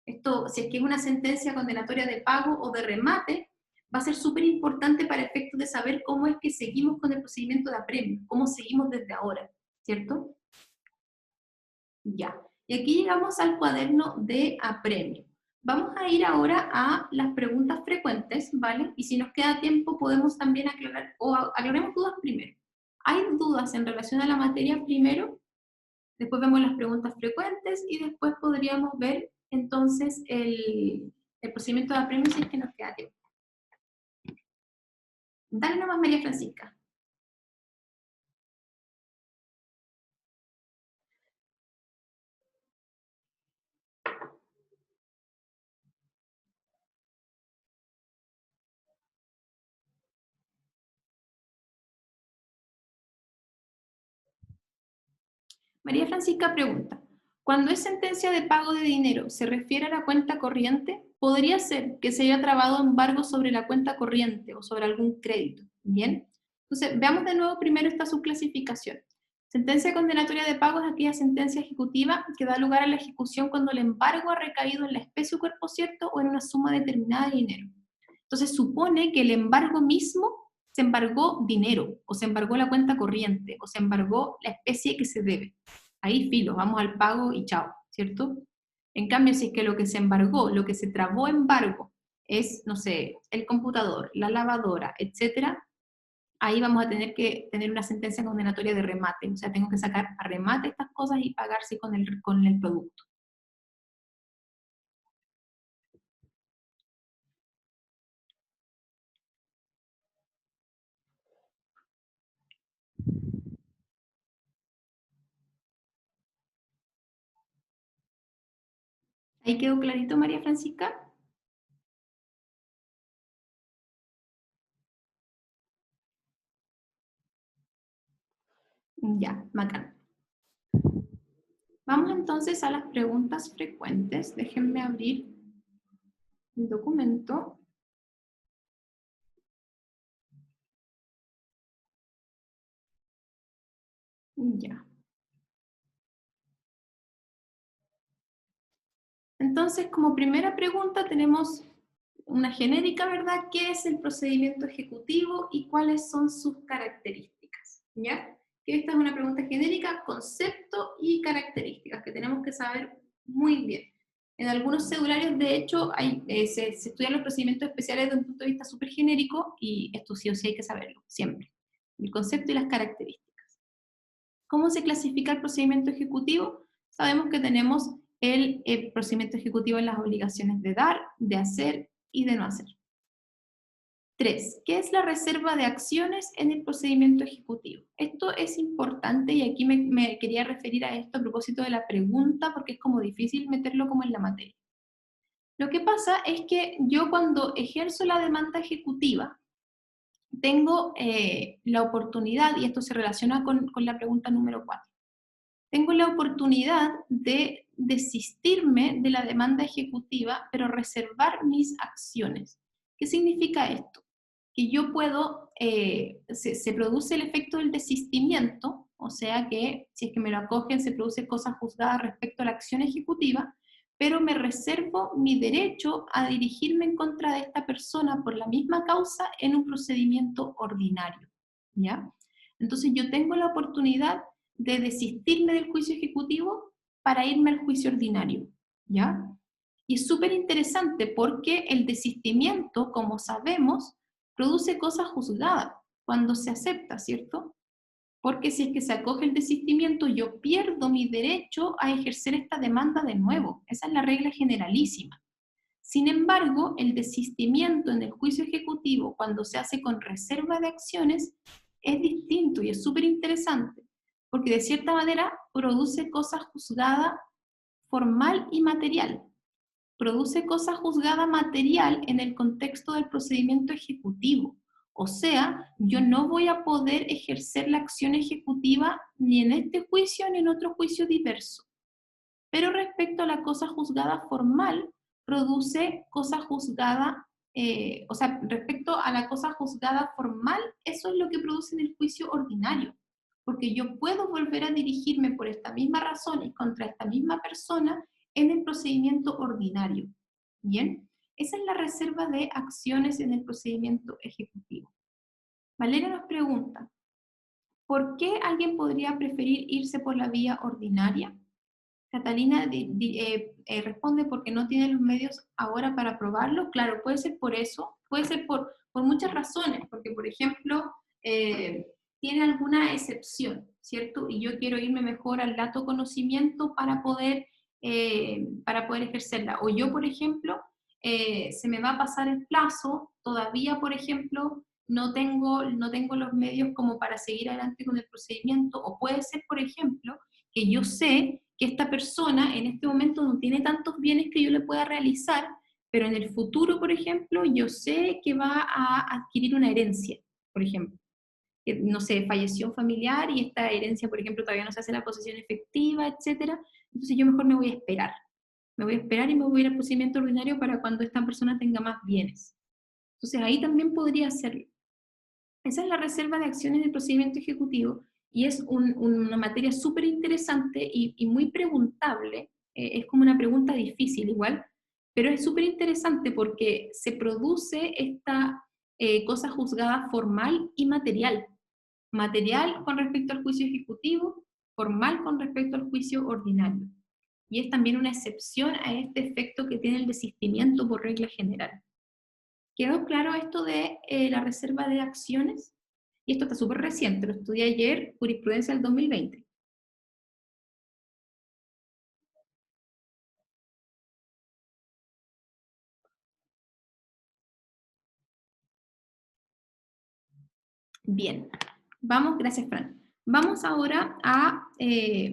Esto, si es que es una sentencia condenatoria de pago o de remate, va a ser súper importante para efectos de saber cómo es que seguimos con el procedimiento de apremio, cómo seguimos desde ahora, ¿cierto? Ya, y aquí llegamos al cuaderno de apremio. Vamos a ir ahora a las preguntas frecuentes, ¿vale? Y si nos queda tiempo podemos también aclarar, o aclaremos dudas primero. ¿Hay dudas en relación a la materia primero? Después vemos las preguntas frecuentes y después podríamos ver entonces el procedimiento de apremio si es que nos queda tiempo. Dale nomás, María Francisca. María Francisca pregunta, cuando es sentencia de pago de dinero, ¿se refiere a la cuenta corriente? Podría ser que se haya trabado embargo sobre la cuenta corriente o sobre algún crédito. Bien, entonces veamos de nuevo primero esta subclasificación. Sentencia condenatoria de pago es aquella sentencia ejecutiva que da lugar a la ejecución cuando el embargo ha recaído en la especie o cuerpo cierto o en una suma determinada de dinero. Entonces supone que el embargo mismo se embargó dinero, o se embargó la cuenta corriente, o se embargó la especie que se debe. Ahí filo, vamos al pago y chao, ¿cierto? En cambio, si es que lo que se embargó, lo que se trabó embargo es, no sé, el computador, la lavadora, etcétera, ahí vamos a tener que tener una sentencia condenatoria de remate, o sea, tengo que sacar a remate estas cosas y pagarse con el producto. ¿Ahí quedó clarito, María Francisca? Ya, bacán. Vamos entonces a las preguntas frecuentes. Déjenme abrir el documento. Ya. Entonces, como primera pregunta tenemos una genérica, ¿verdad? ¿Qué es el procedimiento ejecutivo y cuáles son sus características? ¿Ya? Que esta es una pregunta genérica, concepto y características, que tenemos que saber muy bien. En algunos cedularios, de hecho, se estudian los procedimientos especiales desde un punto de vista súper genérico, y esto sí o sí hay que saberlo, siempre. El concepto y las características. ¿Cómo se clasifica el procedimiento ejecutivo? Sabemos que tenemos el procedimiento ejecutivo en las obligaciones de dar, de hacer y de no hacer. 3. ¿Qué es la reserva de acciones en el procedimiento ejecutivo? Esto es importante y aquí me quería referir a esto a propósito de la pregunta porque es como difícil meterlo como en la materia. Lo que pasa es que yo cuando ejerzo la demanda ejecutiva tengo la oportunidad, y esto se relaciona con la pregunta número 4, tengo la oportunidad de desistirme de la demanda ejecutiva, pero reservar mis acciones. ¿Qué significa esto? Que yo puedo, se produce el efecto del desistimiento, o sea que si es que me lo acogen, se produce cosa juzgada respecto a la acción ejecutiva, pero me reservo mi derecho a dirigirme en contra de esta persona por la misma causa en un procedimiento ordinario, ¿ya? Entonces yo tengo la oportunidad de desistirme del juicio ejecutivo para irme al juicio ordinario, ¿ya? Y es súper interesante porque el desistimiento, como sabemos, produce cosa juzgada cuando se acepta, ¿cierto? Porque si es que se acoge el desistimiento, yo pierdo mi derecho a ejercer esta demanda de nuevo. Esa es la regla generalísima. Sin embargo, el desistimiento en el juicio ejecutivo, cuando se hace con reserva de acciones, es distinto y es súper interesante, porque de cierta manera produce cosa juzgada formal y material. Produce cosa juzgada material en el contexto del procedimiento ejecutivo. O sea, yo no voy a poder ejercer la acción ejecutiva ni en este juicio ni en otro juicio diverso. Pero respecto a la cosa juzgada formal, produce cosa juzgada, o sea, respecto a la cosa juzgada formal, eso es lo que produce en el juicio ordinario. Porque yo puedo volver a dirigirme por esta misma razón y contra esta misma persona en el procedimiento ordinario. ¿Bien? Esa es la reserva de acciones en el procedimiento ejecutivo. Valeria nos pregunta, ¿por qué alguien podría preferir irse por la vía ordinaria? Catalina responde porque no tiene los medios ahora para probarlo. Claro, puede ser por eso, puede ser por muchas razones, porque por ejemplo, tiene alguna excepción, ¿cierto? Y yo quiero irme mejor al dato conocimiento para poder ejercerla. O yo, por ejemplo, se me va a pasar el plazo, todavía, por ejemplo, no tengo los medios como para seguir adelante con el procedimiento, o puede ser, por ejemplo, que yo sé que esta persona en este momento no tiene tantos bienes que yo le pueda realizar, pero en el futuro, por ejemplo, yo sé que va a adquirir una herencia, por ejemplo. Que, no sé, falleció un familiar y esta herencia, por ejemplo, todavía no se hace la posesión efectiva, etcétera. Entonces yo mejor me voy a esperar. Me voy a esperar y me voy a ir al procedimiento ordinario para cuando esta persona tenga más bienes. Entonces ahí también podría hacerlo. Esa es la reserva de acciones del procedimiento ejecutivo y es una materia súper interesante y muy preguntable. Es como una pregunta difícil igual, pero es súper interesante porque se produce esta cosa juzgada formal y material. Material con respecto al juicio ejecutivo, formal con respecto al juicio ordinario. Y es también una excepción a este efecto que tiene el desistimiento por regla general. ¿Quedó claro esto de la reserva de acciones? Y esto está súper reciente, lo estudié ayer, jurisprudencia del 2020. Bien, vamos, gracias Fran. Vamos ahora a,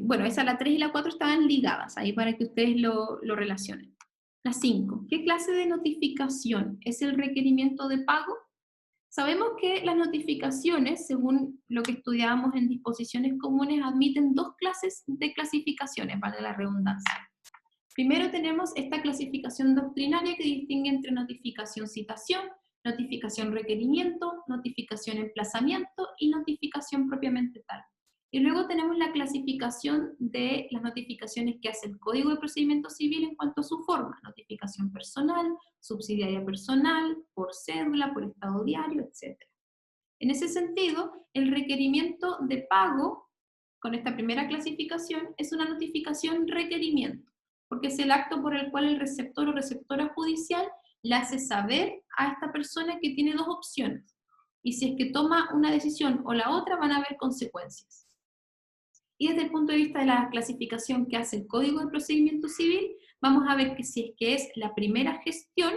bueno, esa la 3 y la 4 estaban ligadas, ahí para que ustedes lo relacionen. La 5, ¿qué clase de notificación es el requerimiento de pago? Sabemos que las notificaciones, según lo que estudiábamos en disposiciones comunes, admiten dos clases de clasificaciones, vale la redundancia. Primero tenemos esta clasificación doctrinaria que distingue entre notificación citación, notificación requerimiento, notificación emplazamiento y notificación propiamente tal. Y luego tenemos la clasificación de las notificaciones que hace el Código de Procedimiento Civil en cuanto a su forma: notificación personal, subsidiaria personal, por cédula, por estado diario, etc. En ese sentido, el requerimiento de pago, con esta primera clasificación, es una notificación requerimiento, porque es el acto por el cual el receptor o receptora judicial le hace saber a esta persona que tiene dos opciones, y si es que toma una decisión o la otra van a haber consecuencias. Y desde el punto de vista de la clasificación que hace el Código de Procedimiento Civil, vamos a ver que si es que es la primera gestión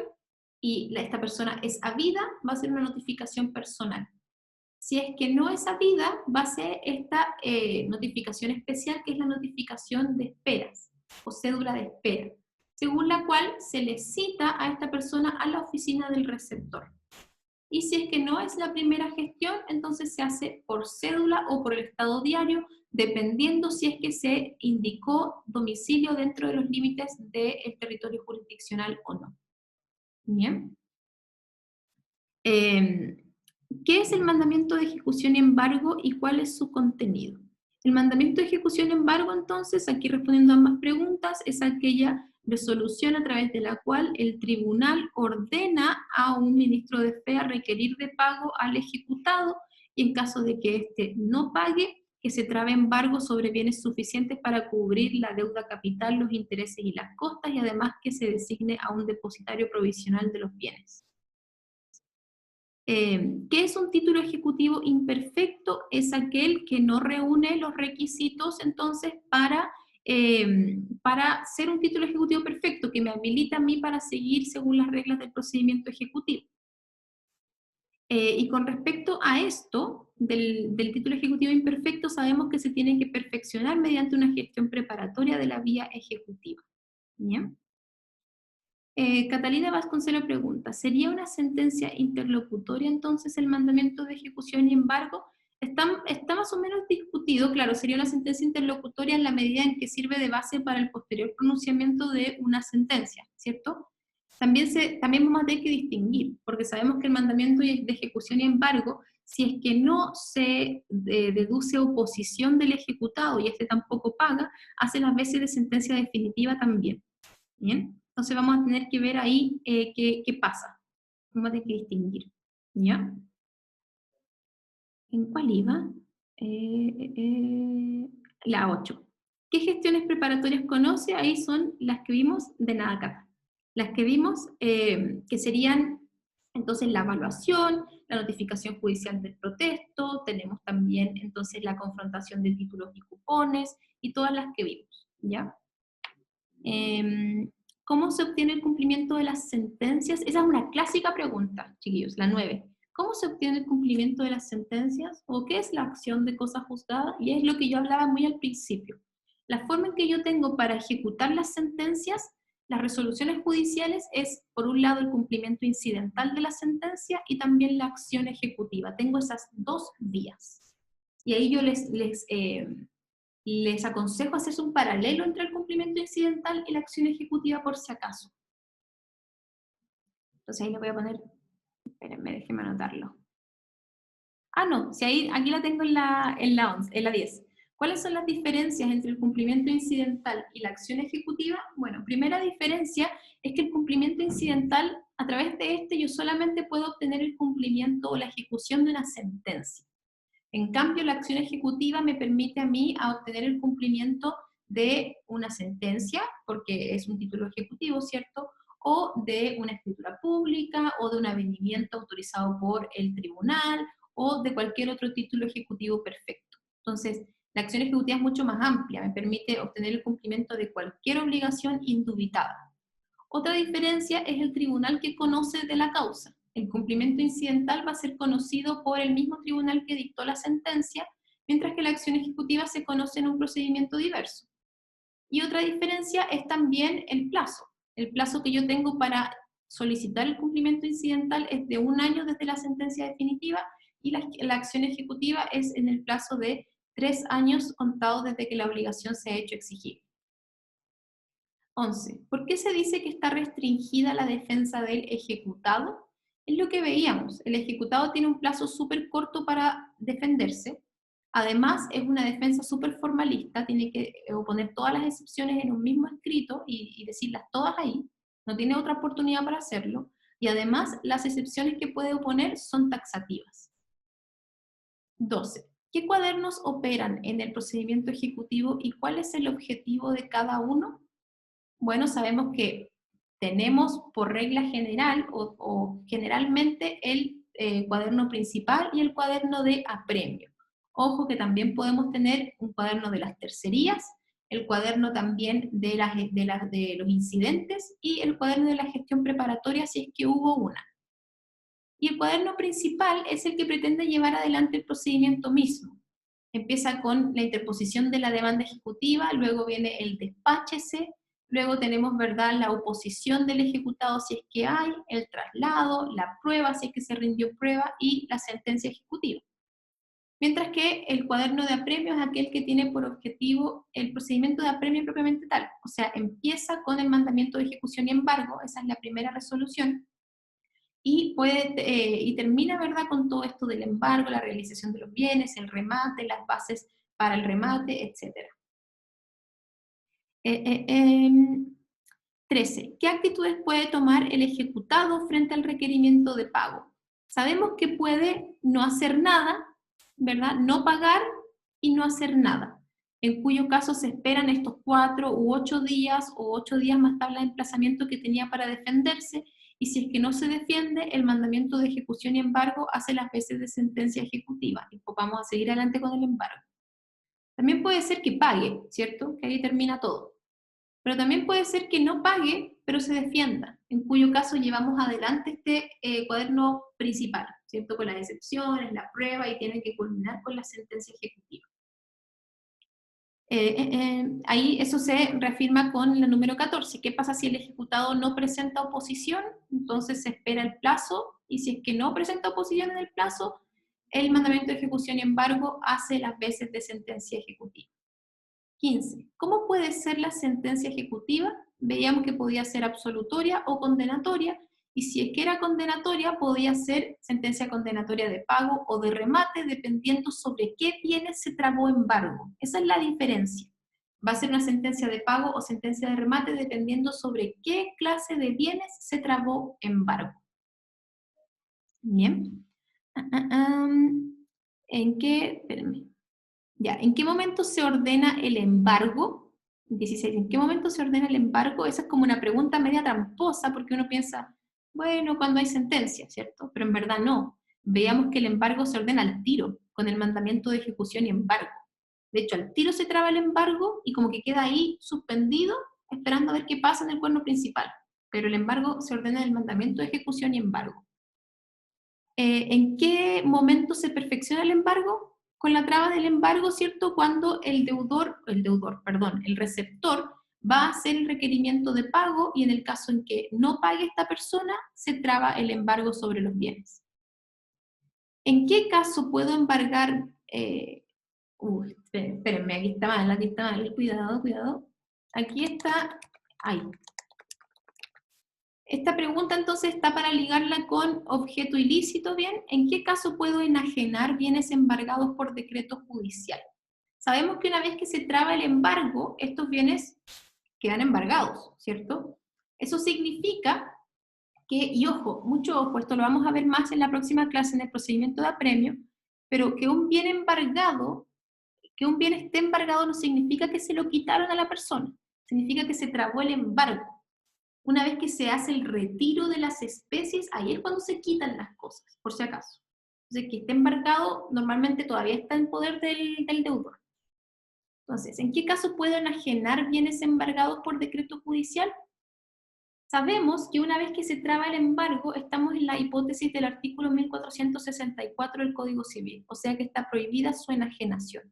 y esta persona es habida, va a ser una notificación personal. Si es que no es habida, va a ser esta notificación especial, que es la notificación de esperas o cédula de espera, según la cual se le cita a esta persona a la oficina del receptor. Y si es que no es la primera gestión, entonces se hace por cédula o por el estado diario, dependiendo si es que se indicó domicilio dentro de los límites del territorio jurisdiccional o no. Bien. ¿Qué es el mandamiento de ejecución y embargo y cuál es su contenido? El mandamiento de ejecución y embargo, entonces, aquí respondiendo a ambas preguntas, es aquella resolución a través de la cual el tribunal ordena a un ministro de fe a requerir de pago al ejecutado, y en caso de que éste no pague, que se trabe embargo sobre bienes suficientes para cubrir la deuda capital, los intereses y las costas, y además que se designe a un depositario provisional de los bienes. ¿Qué es un título ejecutivo imperfecto? Es aquel que no reúne los requisitos, entonces, para ser un título ejecutivo perfecto, que me habilita a mí para seguir según las reglas del procedimiento ejecutivo. Y con respecto a esto, del título ejecutivo imperfecto, sabemos que se tiene que perfeccionar mediante una gestión preparatoria de la vía ejecutiva. ¿Bien? Catalina Vasconcelos pregunta, ¿sería una sentencia interlocutoria entonces el mandamiento de ejecución y embargo? Está más o menos discutido, claro, sería una sentencia interlocutoria en la medida en que sirve de base para el posterior pronunciamiento de una sentencia, ¿cierto? También vamos a tener que distinguir, porque sabemos que el mandamiento de ejecución y embargo, si es que no se deduce oposición del ejecutado y este tampoco paga, hace las veces de sentencia definitiva también. ¿Bien? Entonces vamos a tener que ver ahí qué pasa. Vamos a tener que distinguir. ¿Ya? ¿En cuál iba? La 8. ¿Qué gestiones preparatorias conoce? Ahí son las que vimos de nada acá. Las que vimos que serían entonces la la notificación judicial del protesto, tenemos también entonces la confrontación de títulos y cupones, y todas las que vimos, ¿ya? ¿Cómo se obtiene el cumplimiento de las sentencias? Esa es una clásica pregunta, chiquillos, la 9. ¿Cómo se obtiene el cumplimiento de las sentencias? ¿O qué es la acción de cosa juzgada? Y es lo que yo hablaba muy al principio. La forma en que yo tengo para ejecutar las sentencias, las resoluciones judiciales, es, por un lado, el cumplimiento incidental de la sentencia y también la acción ejecutiva. Tengo esas dos vías. Y ahí yo les aconsejo hacer un paralelo entre el cumplimiento incidental y la acción ejecutiva por si acaso. Entonces ahí le voy a poner, espérenme, déjenme anotarlo. Ah, no, si ahí, aquí la tengo en la 11, en la 10. ¿Cuáles son las diferencias entre el cumplimiento incidental y la acción ejecutiva? Bueno, primera diferencia es que el cumplimiento incidental, a través de este, yo solamente puedo obtener el cumplimiento o la ejecución de una sentencia. En cambio, la acción ejecutiva me permite a mí a obtener el cumplimiento de una sentencia, porque es un título ejecutivo, ¿cierto? O de una escritura pública, o de un avenimiento autorizado por el tribunal, o de cualquier otro título ejecutivo perfecto. Entonces, la acción ejecutiva es mucho más amplia, me permite obtener el cumplimiento de cualquier obligación indubitada. Otra diferencia es el tribunal que conoce de la causa. El cumplimiento incidental va a ser conocido por el mismo tribunal que dictó la sentencia, mientras que la acción ejecutiva se conoce en un procedimiento diverso. Y otra diferencia es también el plazo. El plazo que yo tengo para solicitar el cumplimiento incidental es de 1 año desde la sentencia definitiva, y la acción ejecutiva es en el plazo de 3 años contados desde que la obligación se ha hecho exigible. 11. ¿Por qué se dice que está restringida la defensa del ejecutado? Es lo que veíamos. El ejecutado tiene un plazo súper corto para defenderse. Además, es una defensa súper formalista. Tiene que oponer todas las excepciones en un mismo escrito y decirlas todas ahí. No tiene otra oportunidad para hacerlo. Y además, las excepciones que puede oponer son taxativas. 12. ¿Qué cuadernos operan en el procedimiento ejecutivo y cuál es el objetivo de cada uno? Bueno, sabemos que tenemos por regla general o generalmente el cuaderno principal y el cuaderno de apremio. Ojo que también podemos tener un cuaderno de las tercerías, el cuaderno también de los incidentes y el cuaderno de la gestión preparatoria si es que hubo una. Y el cuaderno principal es el que pretende llevar adelante el procedimiento mismo. Empieza con la interposición de la demanda ejecutiva, luego viene el despáchese, luego tenemos, ¿verdad?, la oposición del ejecutado si es que hay, el traslado, la prueba si es que se rindió prueba y la sentencia ejecutiva. Mientras que el cuaderno de apremio es aquel que tiene por objetivo el procedimiento de apremio propiamente tal, o sea, empieza con el mandamiento de ejecución y embargo, esa es la primera resolución, y termina, ¿verdad?, con todo esto del embargo, la realización de los bienes, el remate, las bases para el remate, etc. 13. ¿Qué actitudes puede tomar el ejecutado frente al requerimiento de pago? Sabemos que puede no hacer nada, ¿verdad?, no pagar y no hacer nada, en cuyo caso se esperan estos 4 u 8 días o 8 días más tabla de emplazamiento que tenía para defenderse, y si es que no se defiende, el mandamiento de ejecución y embargo hace las veces de sentencia ejecutiva, y pues vamos a seguir adelante con el embargo. También puede ser que pague, ¿cierto?, que ahí termina todo. Pero también puede ser que no pague, pero se defienda, en cuyo caso llevamos adelante este cuaderno principal, ¿cierto?, con las excepciones, la prueba, y tiene que culminar con la sentencia ejecutiva. Ahí eso se reafirma con la número 14. ¿Qué pasa si el ejecutado no presenta oposición? Entonces se espera el plazo, y si es que no presenta oposición en el plazo, el mandamiento de ejecución y embargo hace las veces de sentencia ejecutiva. 15. ¿Cómo puede ser la sentencia ejecutiva? Veíamos que podía ser absolutoria o condenatoria, y si es que era condenatoria, podía ser sentencia condenatoria de pago o de remate, dependiendo sobre qué bienes se trabó embargo. Esa es la diferencia. Va a ser una sentencia de pago o sentencia de remate, dependiendo sobre qué clase de bienes se trabó embargo. Bien. ¿En qué? Espérenme. Ya, ¿en qué momento se ordena el embargo? 16. ¿En qué momento se ordena el embargo? Esa es como una pregunta media tramposa, porque uno piensa, bueno, cuando hay sentencia, ¿cierto? Pero en verdad no. veíamos que el embargo se ordena al tiro, con el mandamiento de ejecución y embargo. De hecho, al tiro se traba el embargo y como que queda ahí suspendido, esperando a ver qué pasa en el cuerno principal. Pero el embargo se ordena del mandamiento de ejecución y embargo. ¿En qué momento se perfecciona el embargo? Con la traba del embargo, ¿cierto? Cuando el receptor va a hacer el requerimiento de pago y en el caso en que no pague esta persona, se traba el embargo sobre los bienes. ¿En qué caso puedo embargar? Espérenme, aquí está mal, cuidado. Aquí está, ahí. Esta pregunta entonces está para ligarla con objeto ilícito, ¿bien? ¿En qué caso puedo enajenar bienes embargados por decreto judicial? Sabemos que una vez que se traba el embargo, estos bienes quedan embargados, ¿cierto? Eso significa que, y ojo, mucho ojo, esto lo vamos a ver más en la próxima clase en el procedimiento de apremio, pero que un bien embargado, que un bien esté embargado no significa que se lo quitaron a la persona, significa que se trabó el embargo. Una vez que se hace el retiro de las especies, ahí es cuando se quitan las cosas, por si acaso. Entonces, que esté embargado, normalmente todavía está en poder del deudor. Entonces, ¿en qué caso puedo enajenar bienes embargados por decreto judicial? Sabemos que una vez que se traba el embargo, estamos en la hipótesis del artículo 1464 del Código Civil, o sea que está prohibida su enajenación.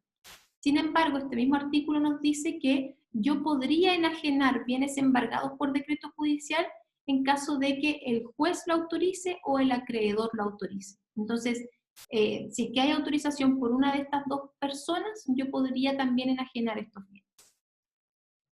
Sin embargo, este mismo artículo nos dice que yo podría enajenar bienes embargados por decreto judicial en caso de que el juez lo autorice o el acreedor lo autorice. Entonces, si es que hay autorización por una de estas dos personas, yo podría también enajenar estos bienes.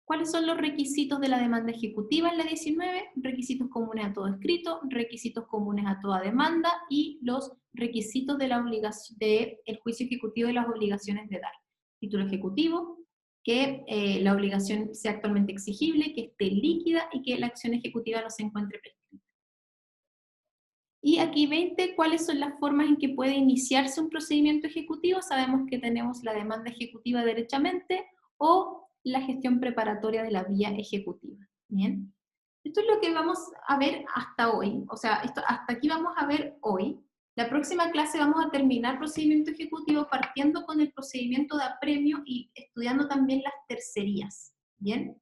¿Cuáles son los requisitos de la demanda ejecutiva en la 19? Requisitos comunes a todo escrito, requisitos comunes a toda demanda y los requisitos de la obligación del juicio ejecutivo y las obligaciones de dar. Título ejecutivo, que la obligación sea actualmente exigible, que esté líquida y que la acción ejecutiva no se encuentre prescrita. Y aquí 20, ¿cuáles son las formas en que puede iniciarse un procedimiento ejecutivo? Sabemos que tenemos la demanda ejecutiva derechamente o la gestión preparatoria de la vía ejecutiva. Bien, esto es lo que vamos a ver hasta hoy, o sea, hasta aquí vamos a ver hoy. La próxima clase vamos a terminar procedimiento ejecutivo partiendo con el procedimiento de apremio y estudiando también las tercerías, ¿bien?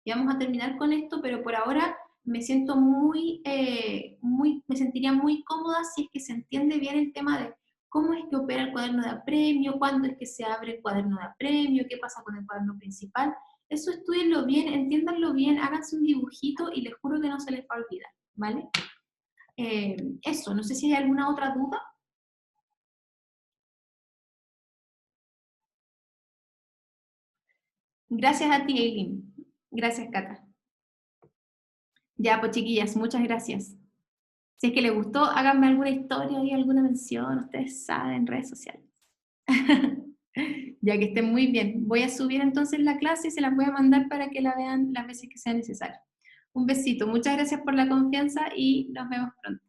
Y vamos a terminar con esto, pero por ahora me siento me sentiría muy cómoda si es que se entiende bien el tema de cómo es que opera el cuaderno de apremio, cuándo es que se abre el cuaderno de apremio, qué pasa con el cuaderno principal. Eso estudienlo bien, entiéndanlo bien, háganse un dibujito y les juro que no se les va a olvidar, ¿vale? Eso, no sé si hay alguna otra duda. Gracias a ti, Eileen. Gracias, Cata. Ya, pues chiquillas, muchas gracias. Si es que les gustó, háganme alguna historia y alguna mención, ustedes saben, en redes sociales. Ya que estén muy bien. Voy a subir entonces la clase y se las voy a mandar para que la vean las veces que sea necesario. Un besito, muchas gracias por la confianza y nos vemos pronto.